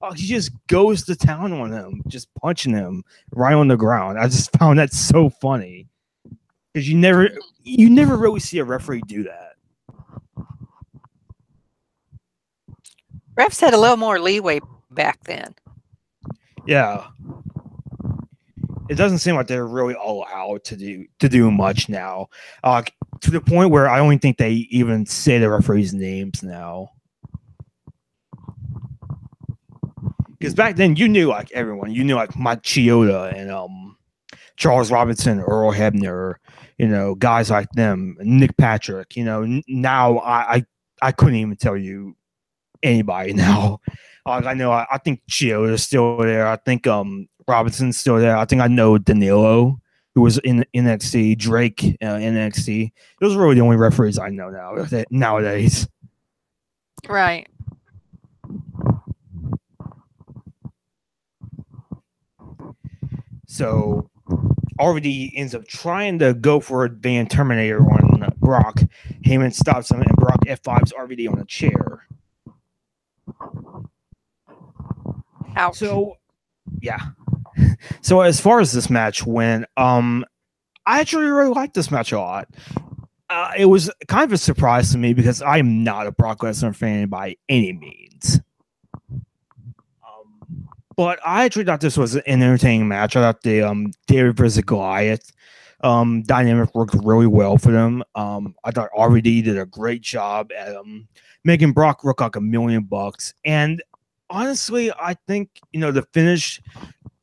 Oh, he just goes to town on him, just punching him right on the ground. I just found that so funny because you never really see a referee do that. Refs had a little more leeway back then. Yeah, it doesn't seem like they're really allowed to do much now. To the point where I don't even think they even say the referees' names now. Because back then, you knew like everyone. You knew like Mike Chioda and Charles Robinson, Earl Hebner, guys like them, Nick Patrick. Now I couldn't even tell you anybody now. I know I think Chioda's still there. I think Robinson's still there. I think I know Danilo, who was in NXT, Drake NXT. Those are really the only referees I know nowadays. Right. So RVD ends up trying to go for a Van Terminator on Brock. Heyman stops him, and Brock F5s RVD on a chair. Ouch. So, yeah. So as far as this match went, I actually really liked this match a lot. It was kind of a surprise to me because I am not a Brock Lesnar fan by any means. But I actually thought this was an entertaining match. I thought the David versus Goliath dynamic worked really well for them. I thought RVD did a great job at making Brock look like $1 million. And honestly, I think, the finish,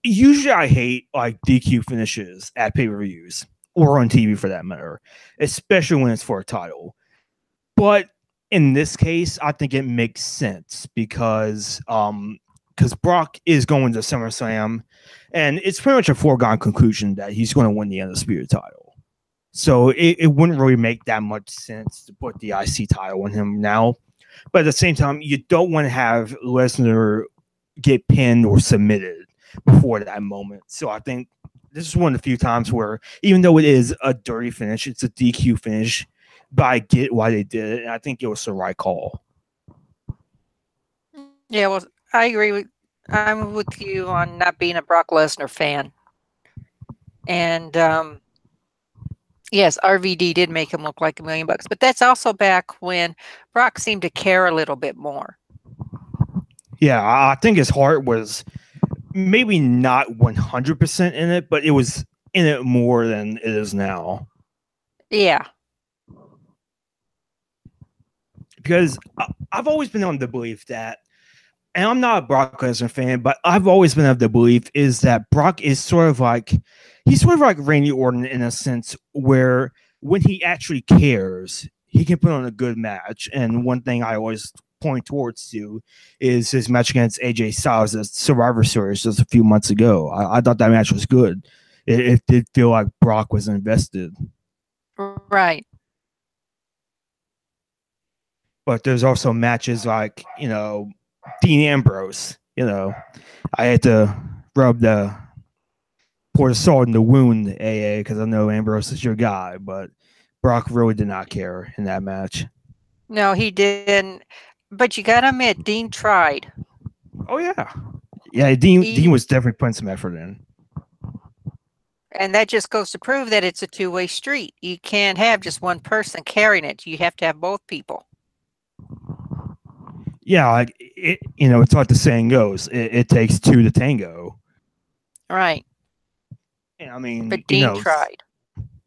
usually I hate like DQ finishes at pay-per-views or on TV for that matter, especially when it's for a title. But in this case, I think it makes sense because Brock is going to SummerSlam, and it's pretty much a foregone conclusion that he's going to win the Undisputed title. So it wouldn't really make that much sense to put the IC title on him now. But at the same time, you don't want to have Lesnar get pinned or submitted before that moment. So I think this is one of the few times where, even though it is a dirty finish, it's a DQ finish, but I get why they did it, and I think it was the right call. Yeah, well, I agree I'm with you on not being a Brock Lesnar fan. And yes, RVD did make him look like $1 million, but that's also back when Brock seemed to care a little bit more. Yeah, I think his heart was maybe not 100% in it, but it was in it more than it is now. Yeah. Because I've always been on the belief that, and I'm not a Brock Lesnar fan, but I've always been of the belief is that Brock is he's sort of like Randy Orton in a sense where when he actually cares, he can put on a good match. And one thing I always point towards is his match against AJ Styles at Survivor Series just a few months ago. I thought that match was good. It did feel like Brock was invested. Right. But there's also matches like, Dean Ambrose. I had to pour the salt in the wound, AA, because I know Ambrose is your guy, but Brock really did not care in that match. No, he didn't. But you got to admit, Dean tried. Oh, yeah. Yeah, Dean was definitely putting some effort in. And that just goes to prove that it's a two-way street. You can't have just one person carrying it. You have to have both people. Yeah, it's like the saying goes, it takes two to tango. Right. I mean, but Dean tried.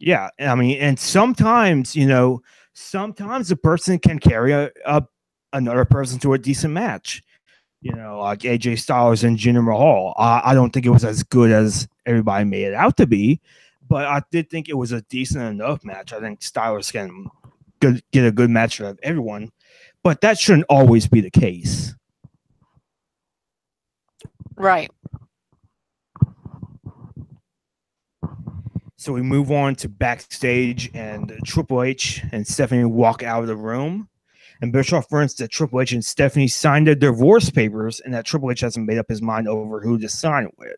Yeah, I mean, and sometimes a person can carry another person to a decent match. Like AJ Styles and Jinder Mahal. I don't think it was as good as everybody made it out to be, but I did think it was a decent enough match. I think Styles can get a good match out of everyone, but that shouldn't always be the case. Right. So we move on to backstage, and Triple H and Stephanie walk out of the room. And Bischoff learns that Triple H and Stephanie signed their divorce papers and that Triple H hasn't made up his mind over who to sign it with.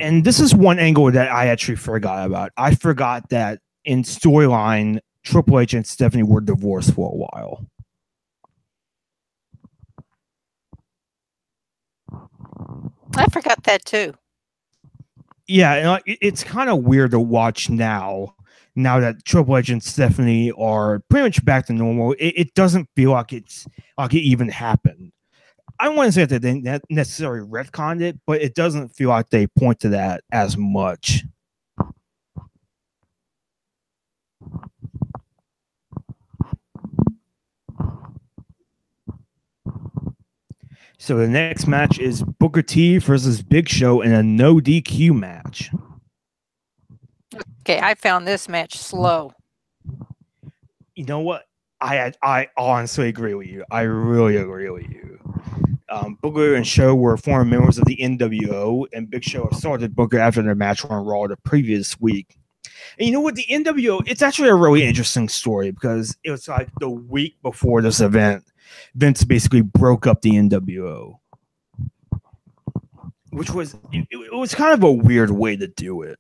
And this is one angle that I actually forgot about. I forgot that in storyline, Triple H and Stephanie were divorced for a while. I forgot that too. Yeah, it's kind of weird to watch now that Triple H and Stephanie are pretty much back to normal. It doesn't feel like it even happened. I don't want to say that they didn't necessarily retconned it, but it doesn't feel like they point to that as much. So the next match is Booker T versus Big Show in a no DQ match. Okay, I found this match slow. You know what? I honestly agree with you. I really agree with you. Booker and Show were former members of the NWO, and Big Show assaulted Booker after their match on Raw the previous week. And you know what? The NWO, it's actually a really interesting story because it was like the week before this event, Vince basically broke up the NWO, which was it was kind of a weird way to do it.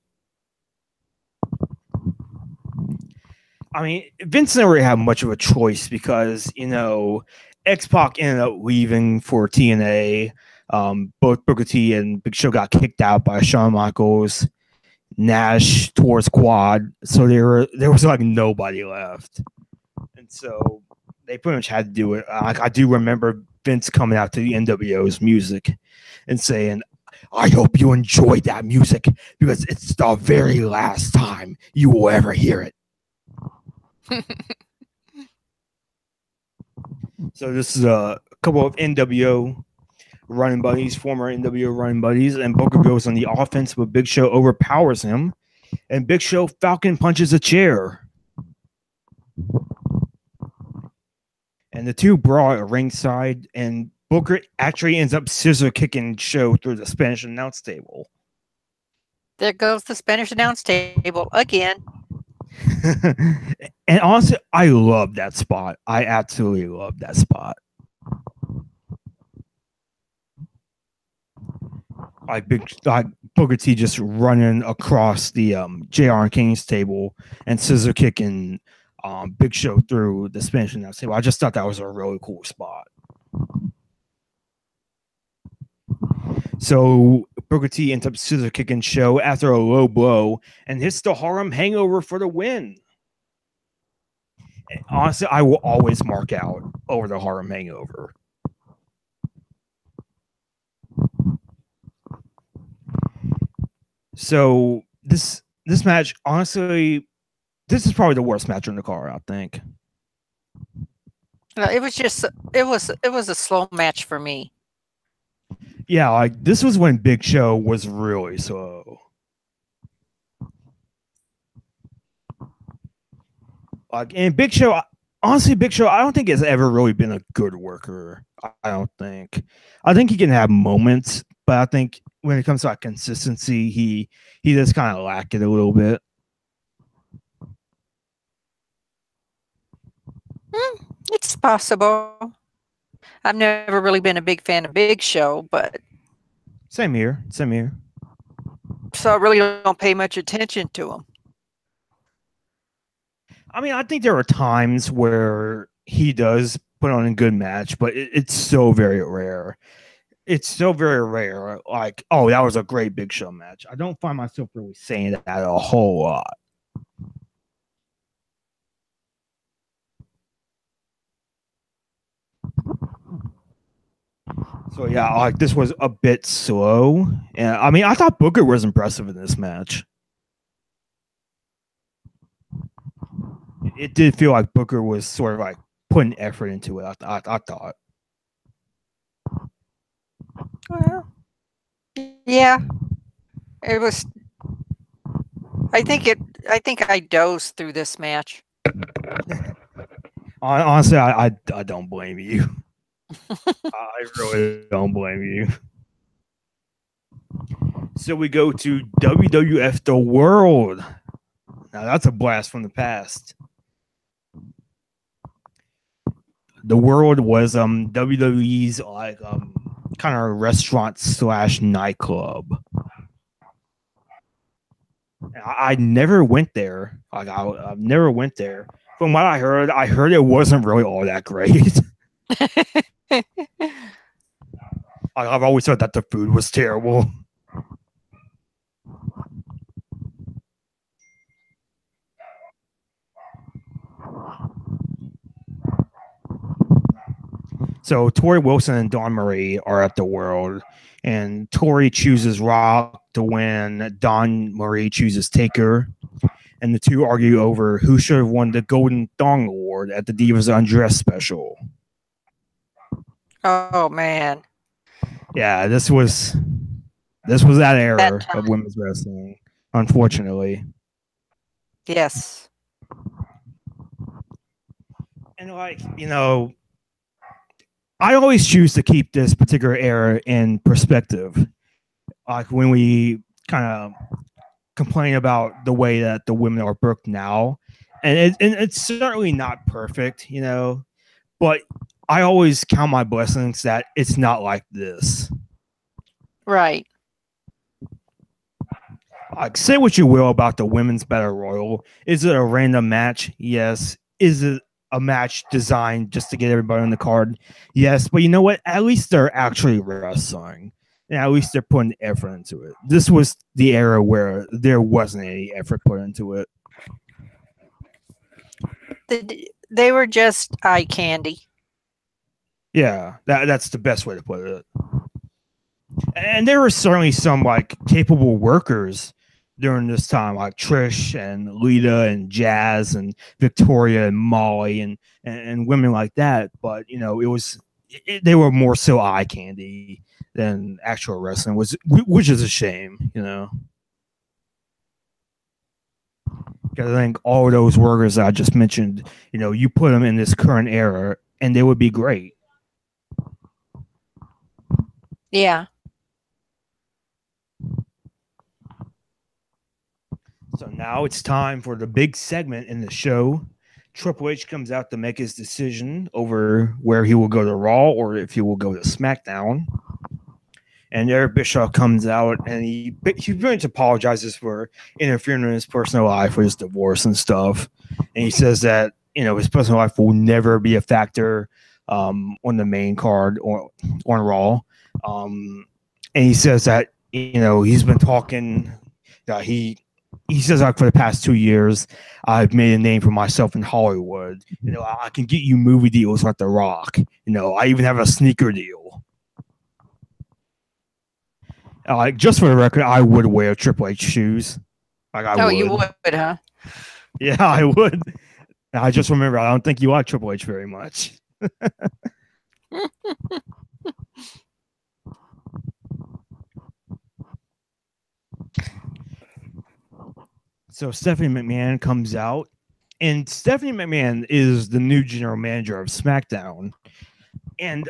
I mean, Vince never really had much of a choice because, X-Pac ended up leaving for TNA. Both Booker T and Big Show got kicked out by Shawn Michaels, Nash towards Quad. So there was like nobody left. And so they pretty much had to do it. I do remember Vince coming out to the NWO's music and saying, "I hope you enjoyed that music because it's the very last time you will ever hear it." So this is a couple of NWO running buddies, former NWO running buddies, and Booker goes on the offense, but Big Show overpowers him, and Big Show Falcon punches a chair. And the two brawl at ringside, and Booker actually ends up scissor kicking Show through the Spanish announce table. There goes the Spanish announce table again. And honestly, I love that spot. I absolutely love that spot. Like Booker T just running across the JR and King's table and scissor kicking Big Show through the Spanish announce table. I just thought that was a really cool spot. So Booker T ends up scissor kicking Show after a low blow and hits the Harlem Hangover for the win. And honestly, I will always mark out over the Harlem Hangover. So this match, honestly, this is probably the worst match on the card, I think. It was a slow match for me. Yeah, like this was when Big Show was really slow. Like, and Big Show, honestly, Big Show, I don't think has ever really been a good worker. I don't think. I think he can have moments, but I think when it comes to like consistency, he does kind of lack it a little bit. It's possible. I've never really been a big fan of Big Show, but Same here. so I really don't pay much attention to him. I mean, I think there are times where he does put on a good match, but it's so very rare. It's so very rare. Like, oh, that was a great Big Show match. I don't find myself really saying that a whole lot. So yeah, like this was a bit slow. And I mean, I thought Booker was impressive in this match. It did feel like Booker was sort of like putting effort into it. I thought. Well, yeah, it was. I think I dozed through this match. Honestly, I don't blame you. I really don't blame you. So we go to WWF The World. Now that's a blast from the past. The World was WWE's like kind of restaurant / nightclub. I never went there. Like I never went there. From what I heard it wasn't really all that great. I've always heard that the food was terrible. So Tori Wilson and Dawn Marie are at the World, and Tori chooses Rock to win. Dawn Marie chooses Taker, and the two argue over who should have won the Golden Thong Award at the Divas Undressed special. Oh man. Yeah, this was that era of women's wrestling, unfortunately. Yes. And like, you know, I always choose to keep this particular era in perspective. Like when we kind of complain about the way that the women are booked now, and it's certainly not perfect, you know, but I always count my blessings that it's not like this. Right. Like, say what you will about the women's battle royal. Is it a random match? Yes. Is it a match designed just to get everybody on the card? Yes. But you know what? At least they're actually wrestling. And at least they're putting effort into it. This was the era where there wasn't any effort put into it. They were just eye candy. Yeah, that's the best way to put it. And there were certainly some like capable workers during this time, like Trish and Lita and Jazz and Victoria and Molly and women like that. But you know, they were more so eye candy than actual wrestling, which is a shame, you know. Because I think all of those workers I just mentioned, you know, you put them in this current era and they would be great. Yeah. So now it's time for the big segment in the show. Triple H comes out to make his decision over where he will go to Raw or if he will go to SmackDown. And Eric Bischoff comes out and he pretty much apologizes for interfering in his personal life with his divorce and stuff. And he says that, you know, his personal life will never be a factor on the main card or on Raw. and he says that he's been talking. He says like for the past 2 years, I've made a name for myself in Hollywood. I can get you movie deals like The Rock. I even have a sneaker deal. Like just for the record, I would wear Triple H shoes. Like I would. You would, huh? Yeah, I would. I just remember I don't think you like Triple H very much. So Stephanie McMahon comes out, and Stephanie McMahon is the new general manager of SmackDown. And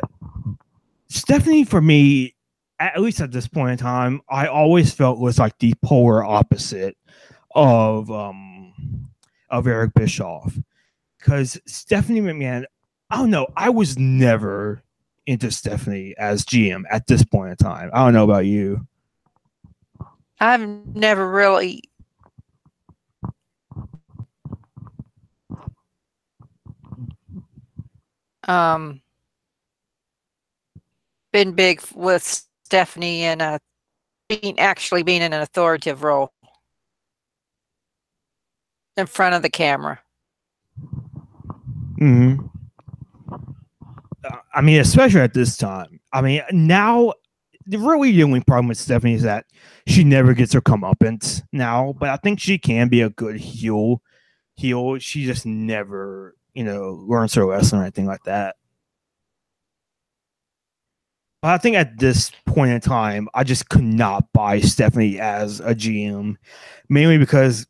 Stephanie, for me, at least at this point in time, I always felt was like the polar opposite of Eric Bischoff. Because Stephanie McMahon, I don't know, I was never into Stephanie as GM at this point in time. I don't know about you. I've never really been big with Stephanie and actually being in an authoritative role in front of the camera. Mm-hmm. I mean, especially at this time. I mean, now really the only problem with Stephanie is that she never gets her comeuppance now, but I think she can be a good heel. She just never, learns her lesson or anything like that. But I think at this point in time, I just could not buy Stephanie as a GM, mainly because,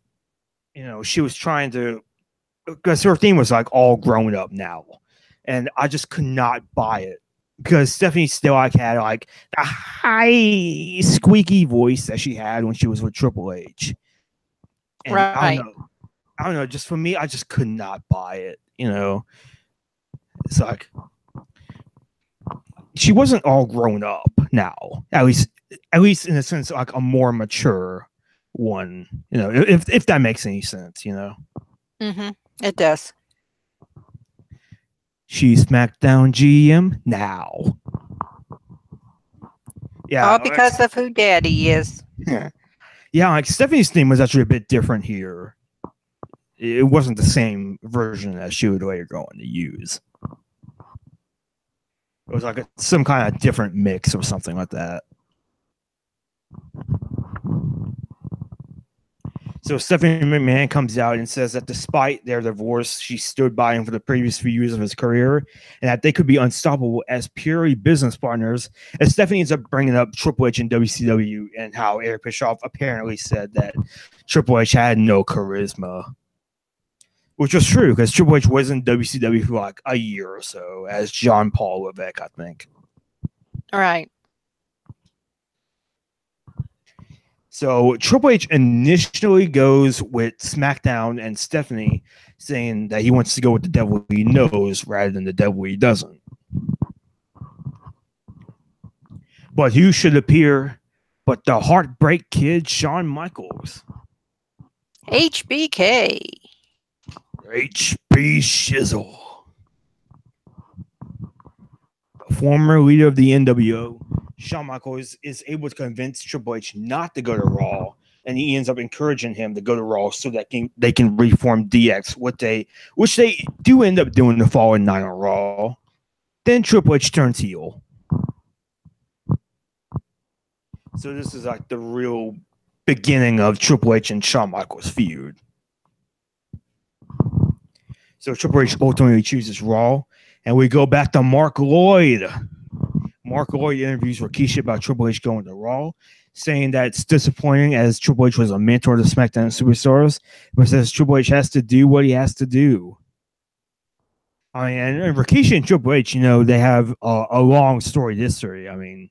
she was trying to, because her theme was like all grown up now. And I just could not buy it because Stephanie still had like the high squeaky voice that she had when she was with Triple H. And right. I don't know. Just for me, I just could not buy it. It's like she wasn't all grown up now. At least in a sense, like a more mature one. If that makes any sense. Mm-hmm. It does. She's SmackDown GM now. Yeah. All because of who Daddy is. Yeah, like Stephanie's theme was actually a bit different here. It wasn't the same version that she would later go on to use. It was like some kind of different mix or something like that. So Stephanie McMahon comes out and says that despite their divorce, she stood by him for the previous few years of his career and that they could be unstoppable as purely business partners. And Stephanie ends up bringing up Triple H and WCW and how Eric Bischoff apparently said that Triple H had no charisma, which was true because Triple H was in WCW for like a year or so as John Paul Levesque, I think. All right. So Triple H initially goes with SmackDown and Stephanie, saying that he wants to go with the devil he knows rather than the devil he doesn't. But who should appear but the Heartbreak Kid, Shawn Michaels? HBK. HB Shizzle. Former leader of the NWO, Shawn Michaels is able to convince Triple H not to go to Raw, and he ends up encouraging him to go to Raw so that they can reform DX, which they do end up doing the following night on Raw. Then Triple H turns heel. So this is like the real beginning of Triple H and Shawn Michaels' feud. So Triple H ultimately chooses Raw, and we go back to Mark Lloyd. Mark Lloyd interviews Rikishi about Triple H going to Raw, saying that it's disappointing as Triple H was a mentor to SmackDown Superstars, but says Triple H has to do what he has to do. I mean, and Rikishi and Triple H, they have a long storied history. I mean,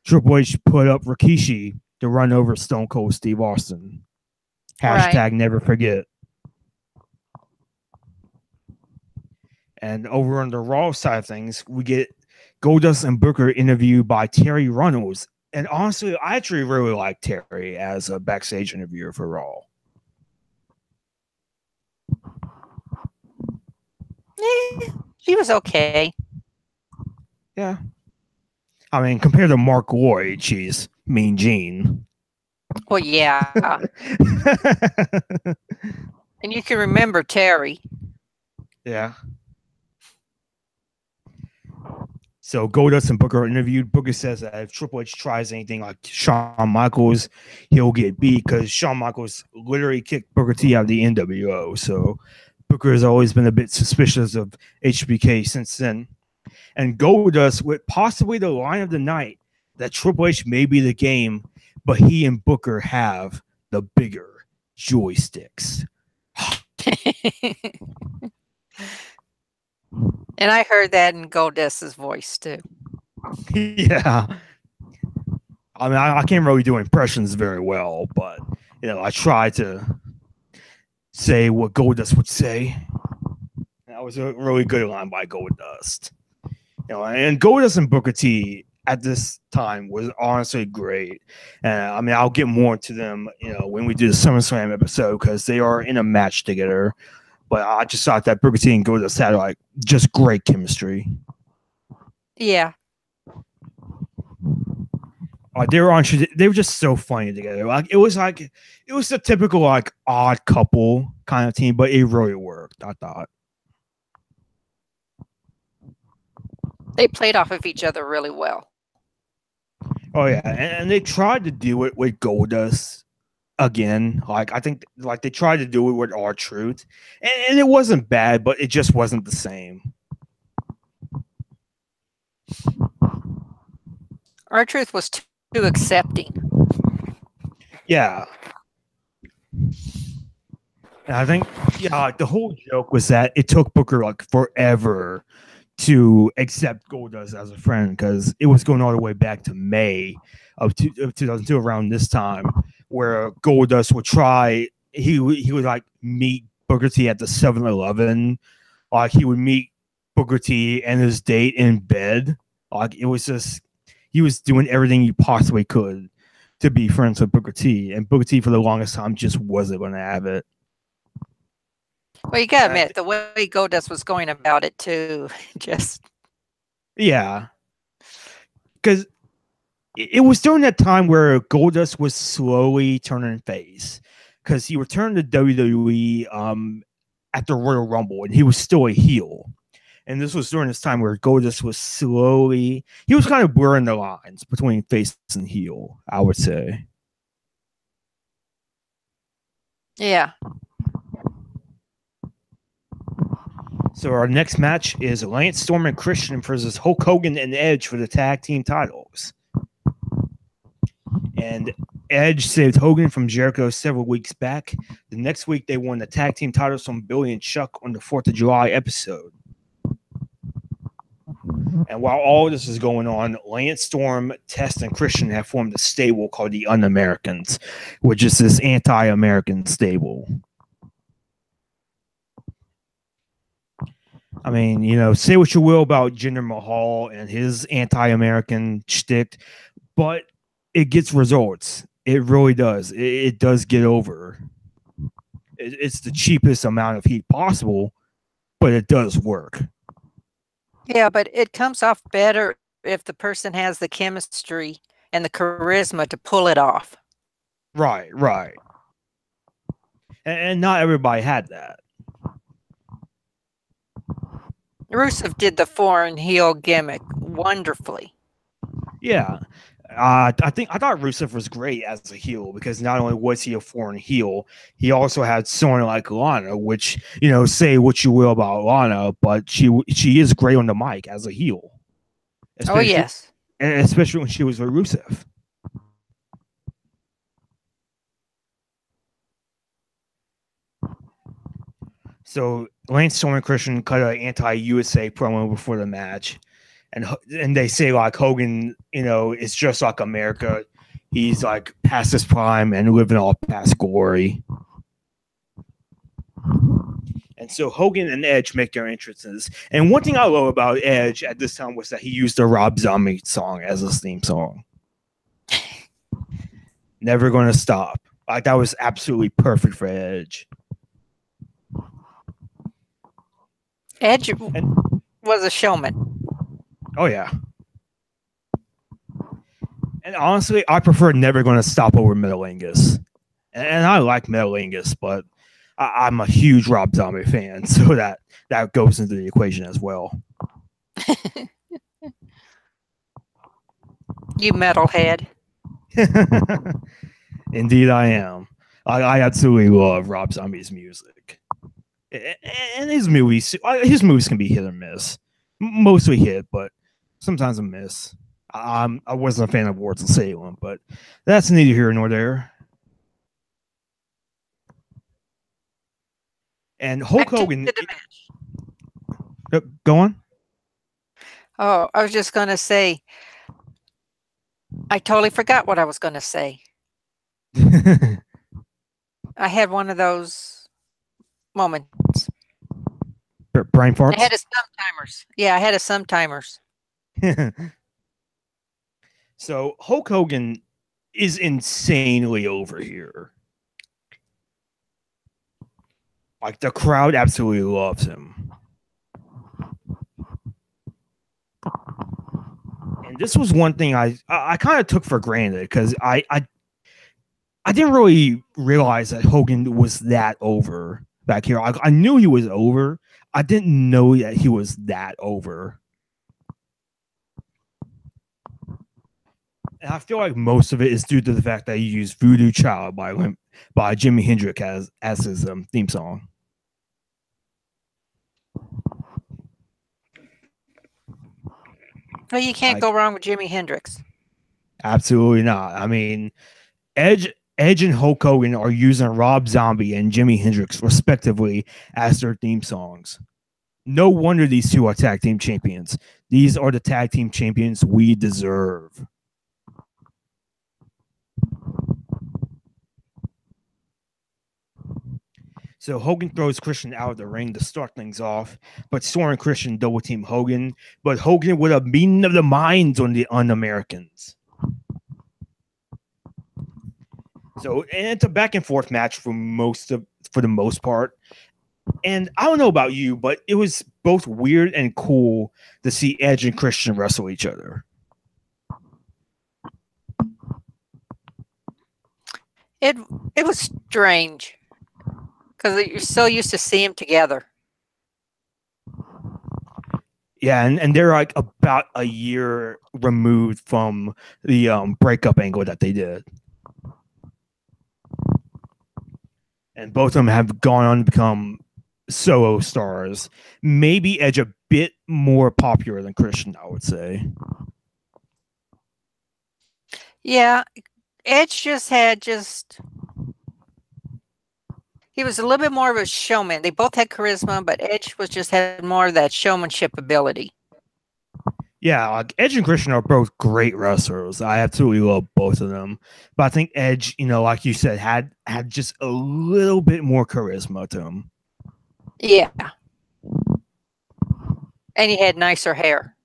Triple H put up Rikishi to run over Stone Cold Steve Austin. Hashtag never forget. And over on the Raw side of things, we get Goldust and Booker interviewed by Terry Runnels. And honestly, I actually really like Terry as a backstage interviewer for Raw. He was okay. Yeah. I mean, compared to Mark Lloyd, she's Mean Gene. Well, yeah. And you can remember Terry. Yeah. So Goldust and Booker are interviewed. Booker says that if Triple H tries anything like Shawn Michaels, he'll get beat because Shawn Michaels literally kicked Booker T out of the NWO. So Booker has always been a bit suspicious of HBK since then. And Goldust with possibly the line of the night that Triple H may be the game, but he and Booker have the bigger joysticks. And I heard that in Goldust's voice too. Yeah. I mean, I can't really do impressions very well, but I try to say what Goldust would say. That was a really good line by Goldust. And Goldust and Booker T at this time was honestly great. I mean, I'll get more into them, when we do the SummerSlam episode because they are in a match together. But I just thought that Booker T and Goldust had like just great chemistry. Yeah. They were just so funny together. It was a typical like odd couple kind of team, but it really worked, I thought. They played off of each other really well. Oh yeah, and they tried to do it with Goldust again. Like I think they tried to do it with R-Truth, and it wasn't bad, but it just wasn't the same. R-Truth was too accepting. Yeah. And I think the whole joke was that it took Booker like forever to accept Goldust as a friend because it was going all the way back to May of 2002 around this time where Goldust would try he would like meet Booker T at the 7-Eleven. Like he would meet Booker T and his date in bed. Like it was just he was doing everything he possibly could to be friends with Booker T, and Booker T for the longest time just wasn't going to have it. Well, you gotta admit, the way Goldust was going about it too, just yeah, because it was during that time where Goldust was slowly turning face, because he returned to WWE at the Royal Rumble, and he was still a heel. And this was during this time where Goldust was he was kind of blurring the lines between face and heel, I would say. yeah. So our next match is Lance Storm and Christian versus Hulk Hogan and Edge for the tag team titles. And Edge saved Hogan from Jericho several weeks back. The next week, they won the tag team titles from Billy and Chuck on the 4th of July episode. And while all this is going on, Lance Storm, Test, and Christian have formed a stable called the Un-Americans, which is this anti-American stable. I mean, say what you will about Jinder Mahal and his anti-American shtick, but it gets results. It really does. It does get over. It's the cheapest amount of heat possible, but it does work. Yeah, but it comes off better if the person has the chemistry and the charisma to pull it off. Right. And not everybody had that. Rusev did the foreign heel gimmick wonderfully. Yeah. I thought Rusev was great as a heel because not only was he a foreign heel, he also had someone like Lana, which, say what you will about Lana, but she is great on the mic as a heel. Oh, yes. Especially when she was with Rusev. So Lance Storm and Christian cut an anti-USA promo before the match. And they say like Hogan, it's just like America. He's like past his prime and living all past glory. And so Hogan and Edge make their entrances. And one thing I love about Edge at this time was that he used the Rob Zombie song as his theme song. Never Gonna Stop. Like that was absolutely perfect for Edge. Edge was a showman. Oh, yeah. And honestly, I prefer Never Gonna Stop over Metalingus. And I like Metalingus, but I'm a huge Rob Zombie fan, so that goes into the equation as well. You metalhead. Indeed, I am. I absolutely love Rob Zombie's music, and his movies. His movies can be hit or miss. Mostly hit, but sometimes a miss. I wasn't a fan of Wards of Salem, but that's neither here nor there. And Hulk Hogan. Go on. Oh, I was just going to say, I totally forgot what I was going to say. I had one of those moments. Brain farts? I had a sometimers. Yeah, I had a sometimers. So Hulk Hogan is insanely over here. Like, the crowd absolutely loves him. And this was one thing I kind of took for granted, because I didn't really realize that Hogan was that over back here. I knew he was over. I didn't know that he was that over. And I feel like most of it is due to the fact that he used Voodoo Child by Jimi Hendrix as his theme song. Well, you can't go wrong with Jimi Hendrix. Absolutely not. I mean, Edge and Hulk Hogan are using Rob Zombie and Jimi Hendrix respectively as their theme songs. No wonder these two are tag team champions. These are the tag team champions we deserve. So Hogan throws Christian out of the ring to start things off, but Storm and Christian double team Hogan. But Hogan would have meeting of the minds on the Un-Americans. So, and it's a back and forth match for the most part. And I don't know about you, but it was both weird and cool to see Edge and Christian wrestle each other. It was strange, because you're so used to seeing them together. Yeah, and they're like about a year removed from the breakup angle that they did. And both of them have gone on to become solo stars. Maybe Edge a bit more popular than Christian, I would say. Yeah, Edge he was a little bit more of a showman. They both had charisma, but Edge had more of that showmanship ability. Yeah, like Edge and Christian are both great wrestlers. I absolutely love both of them. But I think Edge, like you said, had just a little bit more charisma to him. Yeah. And he had nicer hair.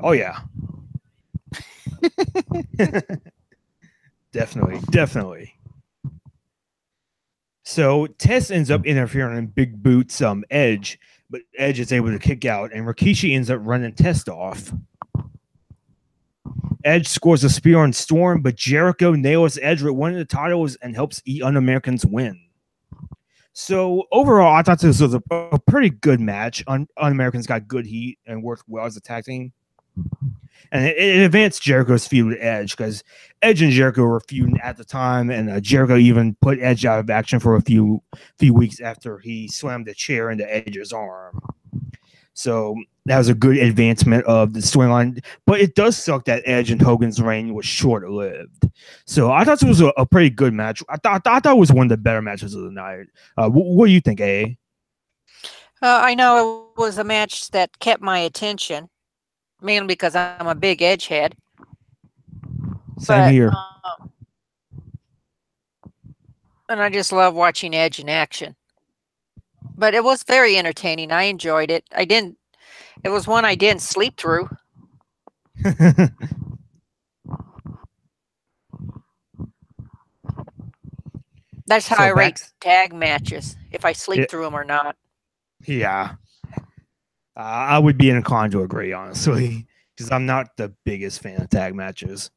Oh, yeah. Definitely. So Test ends up interfering in Big Boot's Edge, but Edge is able to kick out, and Rikishi ends up running Test off. Edge scores a spear on Storm, but Jericho nails Edge with one of the titles and helps Un-Americans win. So overall, I thought this was a pretty good match. Un-Americans got good heat and worked well as a tag team. And it advanced Jericho's feud with Edge, because Edge and Jericho were feuding at the time, and Jericho even put Edge out of action for a few weeks after he slammed the chair into Edge's arm. So that was a good advancement of the storyline. But it does suck that Edge and Hogan's reign was short-lived. So I thought it was a pretty good match. I thought it was one of the better matches of the night. What do you think, A? I know it was a match that kept my attention, mainly because I'm a big Edge head. Same here. And I just love watching Edge in action. But it was very entertaining. I enjoyed it. It was one I didn't sleep through. That's how I rate tag matches, if I sleep through them or not. Yeah. I would be inclined to agree, honestly, because I'm not the biggest fan of tag matches.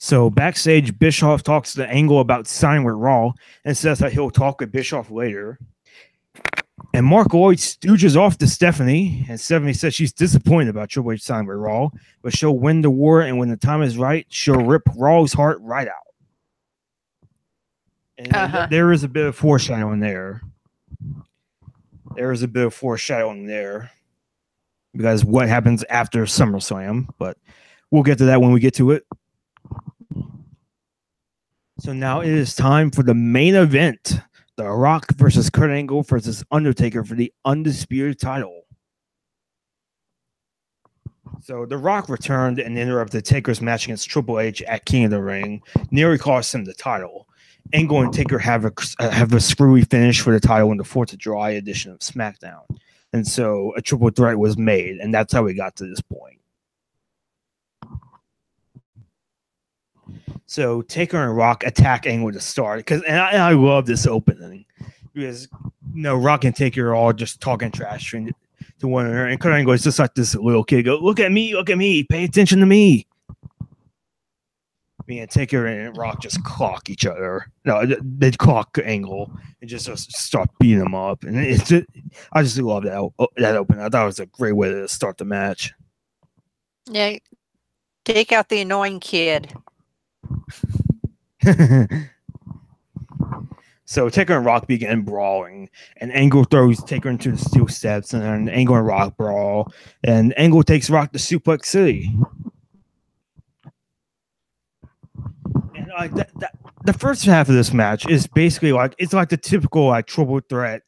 So backstage, Bischoff talks to Angle about signing with Raw and says that he'll talk with Bischoff later. And Mark Lloyd stooges off to Stephanie, and Stephanie says she's disappointed about Triple H signing with Raw, but she'll win the war, and when the time is right, she'll rip Raw's heart right out. And there is a bit of foreshadowing there. Because what happens after SummerSlam, but we'll get to that when we get to it. So now it is time for the main event. The Rock versus Kurt Angle versus Undertaker for the undisputed title. So The Rock returned and interrupted Taker's match against Triple H at King of the Ring, nearly cost him the title. Angle and Taker have a screwy finish for the title in the 4th of July edition of SmackDown. And so a triple threat was made, and that's how we got to this point. So Taker and Rock attack Angle to start, and I love this opening because Rock and Taker are all just talking trash to one another, and Kurt Angle is just like this little kid. Go, look at me, pay attention to me. Me and Taker and Rock just clock each other. No, they clock Angle and just start beating him up, and I just love that opening. I thought it was a great way to start the match. Yeah, take out the annoying kid. So Taker and Rock begin brawling, and Angle throws Taker into the steel steps, and then Angle and Rock brawl, and Angle takes Rock to Suplex City. And the first half of this match is basically it's like the typical triple threat,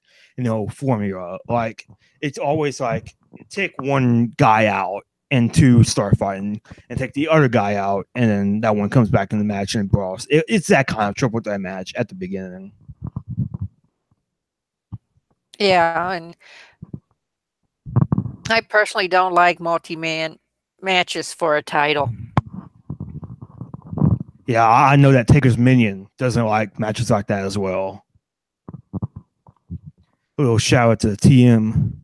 formula. Like it's always like take one guy out and two start fighting, and take the other guy out, and then that one comes back in the match and brawls. It's that kind of triple threat match at the beginning. Yeah, and I personally don't like multi-man matches for a title. Yeah, I know that Taker's minion doesn't like matches like that as well. A little shout out to the TM.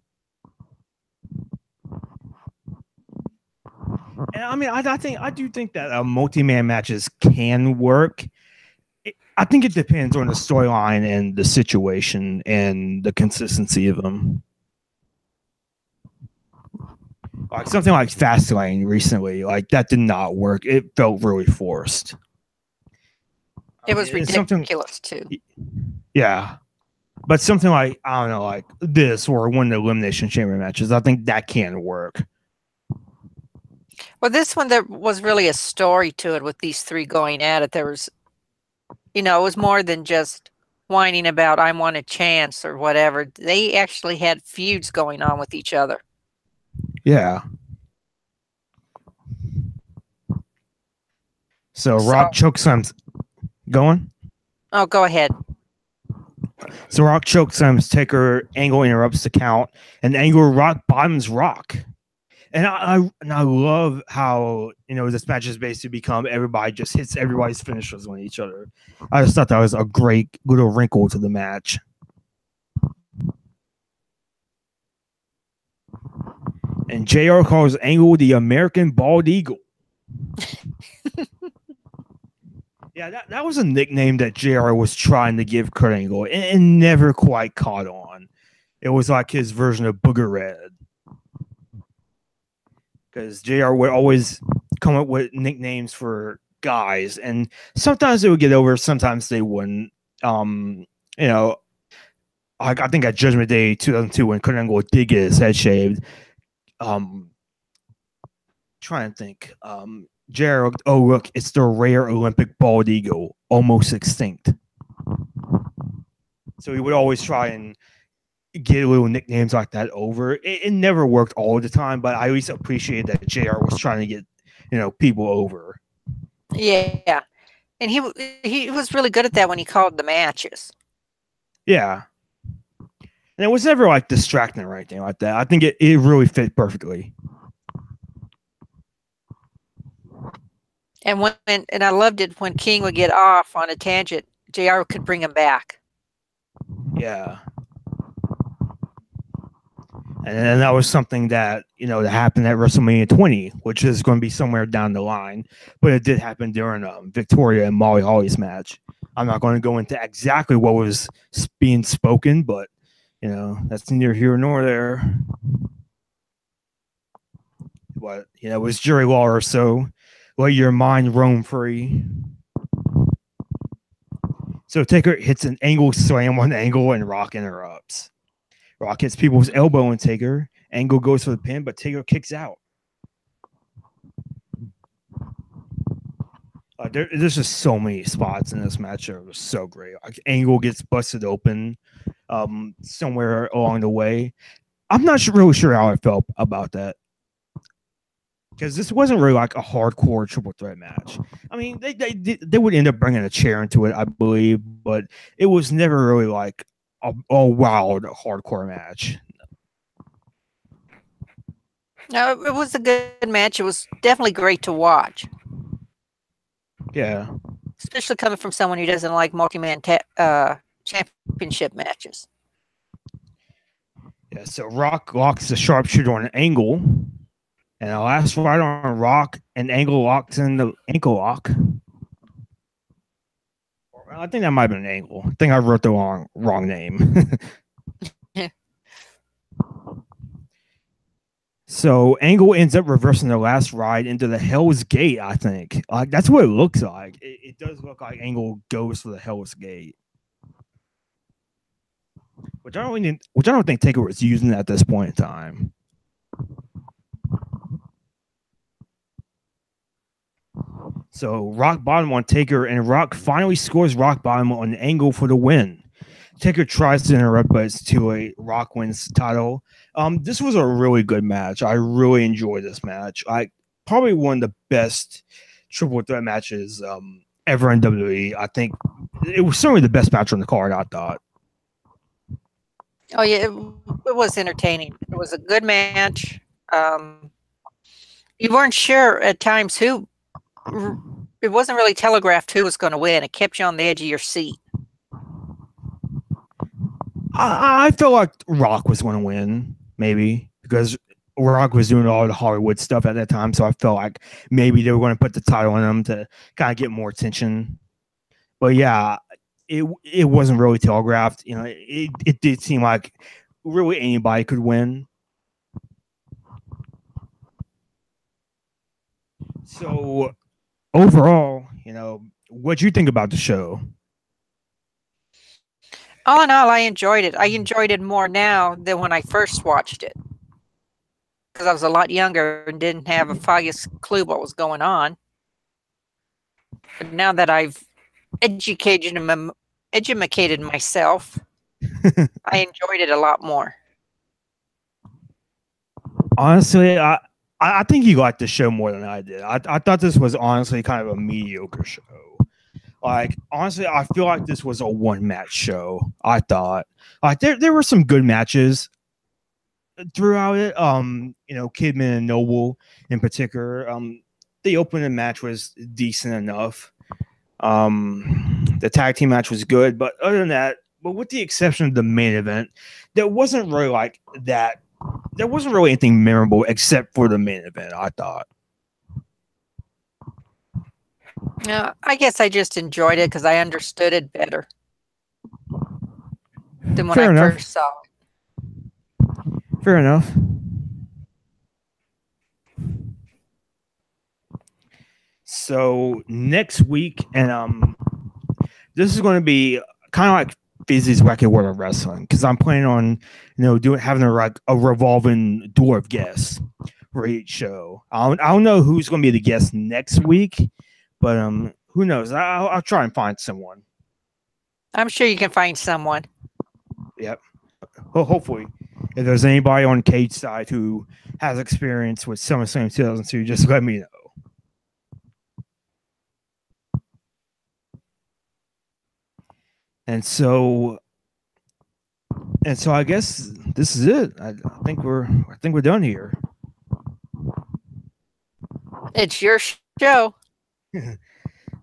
And I mean, I do think that multi-man matches can work. I think it depends on the storyline and the situation and the consistency of them. Like something like Fastlane recently, like that did not work. It felt really forced. It was ridiculous too. Yeah. But something like, I don't know, like this or one of the Elimination Chamber matches, I think that can work. Well, this one, there was really a story to it with these three going at it. There was, it was more than just whining about I want a chance or whatever. They actually had feuds going on with each other. Yeah. So Rock chokeslams. Go on. Oh, go ahead. So Rock chokeslams Taker, Angle interrupts the count, and Angle Rock bottoms Rock. And I love how this match has basically become everybody just hits everybody's finishers on each other. I just thought that was a great little wrinkle to the match. And JR calls Angle the American Bald Eagle. Yeah, that was a nickname that JR was trying to give Kurt Angle and never quite caught on. It was like his version of Booger Red. Because JR would always come up with nicknames for guys, and sometimes they would get over, sometimes they wouldn't. I think at Judgment Day 2002 when Kurt Angle did get his head shaved, trying to think, JR, oh look, it's the rare Olympic bald eagle, almost extinct. So he would always try and get little nicknames like that over. It never worked all the time, but I always appreciated that JR was trying to get people over. Yeah, and he was really good at that when he called the matches. Yeah, and it was never like distracting or anything like that. I think it really fit perfectly. And I loved it when King would get off on a tangent, JR could bring him back. Yeah. And that was something that, that happened at WrestleMania 20, which is going to be somewhere down the line. But it did happen during Victoria and Molly Holly's match. I'm not going to go into exactly what was being spoken, but, that's neither here nor there. But, it was Jerry Lawler, so let your mind roam free. So Taker hits an angle slam on Angle, and Rock interrupts. Rock hits people's elbow and Taker. Angle goes for the pin, but Taker kicks out. There's just so many spots in this match that are so great. Like, Angle gets busted open somewhere along the way. I'm not really sure how I felt about that, because this wasn't really like a hardcore triple threat match. I mean, they would end up bringing a chair into it, I believe, but it was never really like a wild hardcore match. No, it was a good match. It was definitely great to watch. Yeah. Especially coming from someone who doesn't like multi-man championship matches. Yeah, so Rock locks the sharpshooter on an Angle, and the last ride on Rock, and Angle locks in the ankle lock. I think that might have been an Angle. I think I wrote the wrong name. So Angle ends up reversing the last ride into the Hell's Gate, I think. Like, that's what it looks like. It does look like Angle goes for the Hell's Gate. Which I don't think Taker was using at this point in time. So Rock Bottom on Taker, and Rock finally scores Rock Bottom on Angle for the win. Taker tries to interrupt, but it's too late. Rock wins the title. This was a really good match. I really enjoyed this match. Probably one of the best triple threat matches ever in WWE. I think it was certainly the best match on the card, I thought. Oh, yeah, it was entertaining. It was a good match. You weren't sure at times who. It wasn't really telegraphed who was going to win. It kept you on the edge of your seat. I felt like Rock was going to win, maybe, because Rock was doing all the Hollywood stuff at that time. So I felt like maybe they were going to put the title on him to kind of get more attention. But yeah, it wasn't really telegraphed. It did seem like really anybody could win. So overall, what'd you think about the show? All in all, I enjoyed it. I enjoyed it more now than when I first watched it, because I was a lot younger and didn't have a foggiest clue what was going on. But now that I've educated myself, I enjoyed it a lot more. Honestly, I think you liked the show more than I did. I thought this was honestly kind of a mediocre show. Like, honestly, I feel like this was a one-match show. I thought, like, there were some good matches throughout it. Kidman and Noble in particular. The opening match was decent enough. The tag team match was good, but other than that, but with the exception of the main event, there wasn't really like that. There wasn't really anything memorable except for the main event, I thought. I guess I just enjoyed it because I understood it better than when I first saw it. Fair enough. So next week, and this is going to be kind of like Fizzy's Wacky World of Wrestling, because I'm planning on having a revolving door of guests for each show. I don't know who's going to be the guest next week. But who knows? I'll try and find someone. I'm sure you can find someone. Yep. Hopefully. If there's anybody on Cage side who has experience with SummerSlam 2002, just let me know. And so I guess this is it. I think we're done here. It's your show.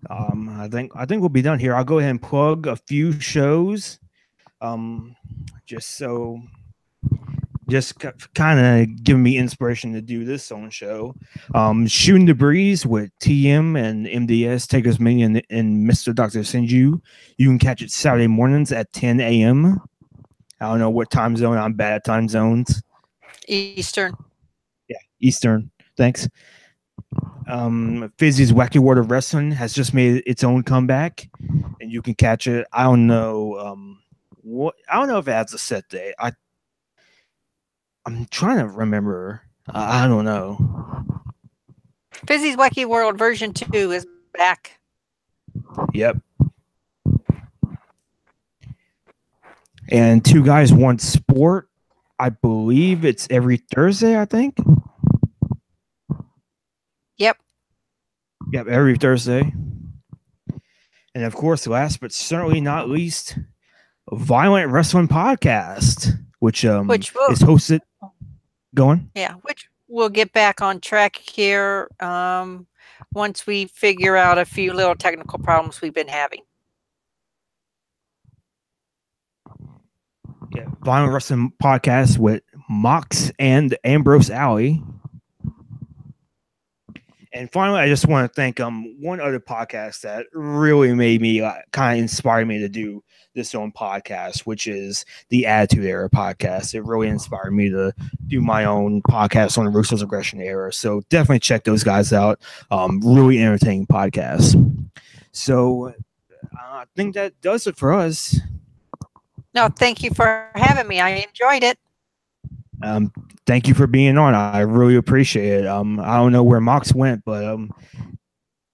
I think we'll be done here. I'll go ahead and plug a few shows. Just so just kind of giving me inspiration to do this own show. Shooting the Breeze with TM and MDS, Takers Mania, and Mr. Dr. Senju. You can catch it Saturday mornings at 10 a.m. I don't know what time zone. I'm bad at time zones. Eastern. Yeah, Eastern. Thanks. Fizzy's Wacky World of Wrestling has just made its own comeback, and you can catch it. I don't know I don't know if it has a set day. I'm trying to remember. I don't know. Fizzy's Wacky World version 2 is back. Yep. And Two Guys One Sport, I believe it's every Thursday, I think. Yep. Yep, every Thursday. And of course, last but certainly not least, Violent Wrestling Podcast, which is hosted. Go on. Yeah, which we'll get back on track here once we figure out a few little technical problems we've been having. Yeah, Violent Wrestling Podcast with Mox and Ambrose Alley. And finally, I just want to thank one other podcast that really made me kind of inspired me to do this own podcast, which is the Attitude Era Podcast. It really inspired me to do my own podcast on the Ruthless Aggression Era. So definitely check those guys out. Really entertaining podcast. So I think that does it for us. No, thank you for having me. I enjoyed it. Thank you for being on. I really appreciate it. I don't know where Mox went, but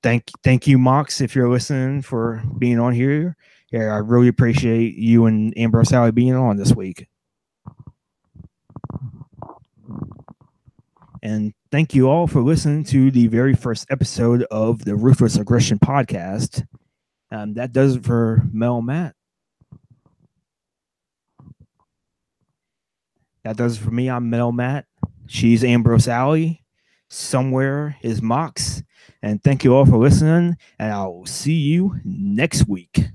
thank you, Mox, if you're listening, for being on here. Yeah, I really appreciate you and Ambrose Alley being on this week. And thank you all for listening to the very first episode of the Ruthless Aggression Podcast. That does it for Mel and Matt. That does it for me. I'm Mel Matt. She's Ambrose Alley. Somewhere is Mox. And thank you all for listening. And I'll see you next week.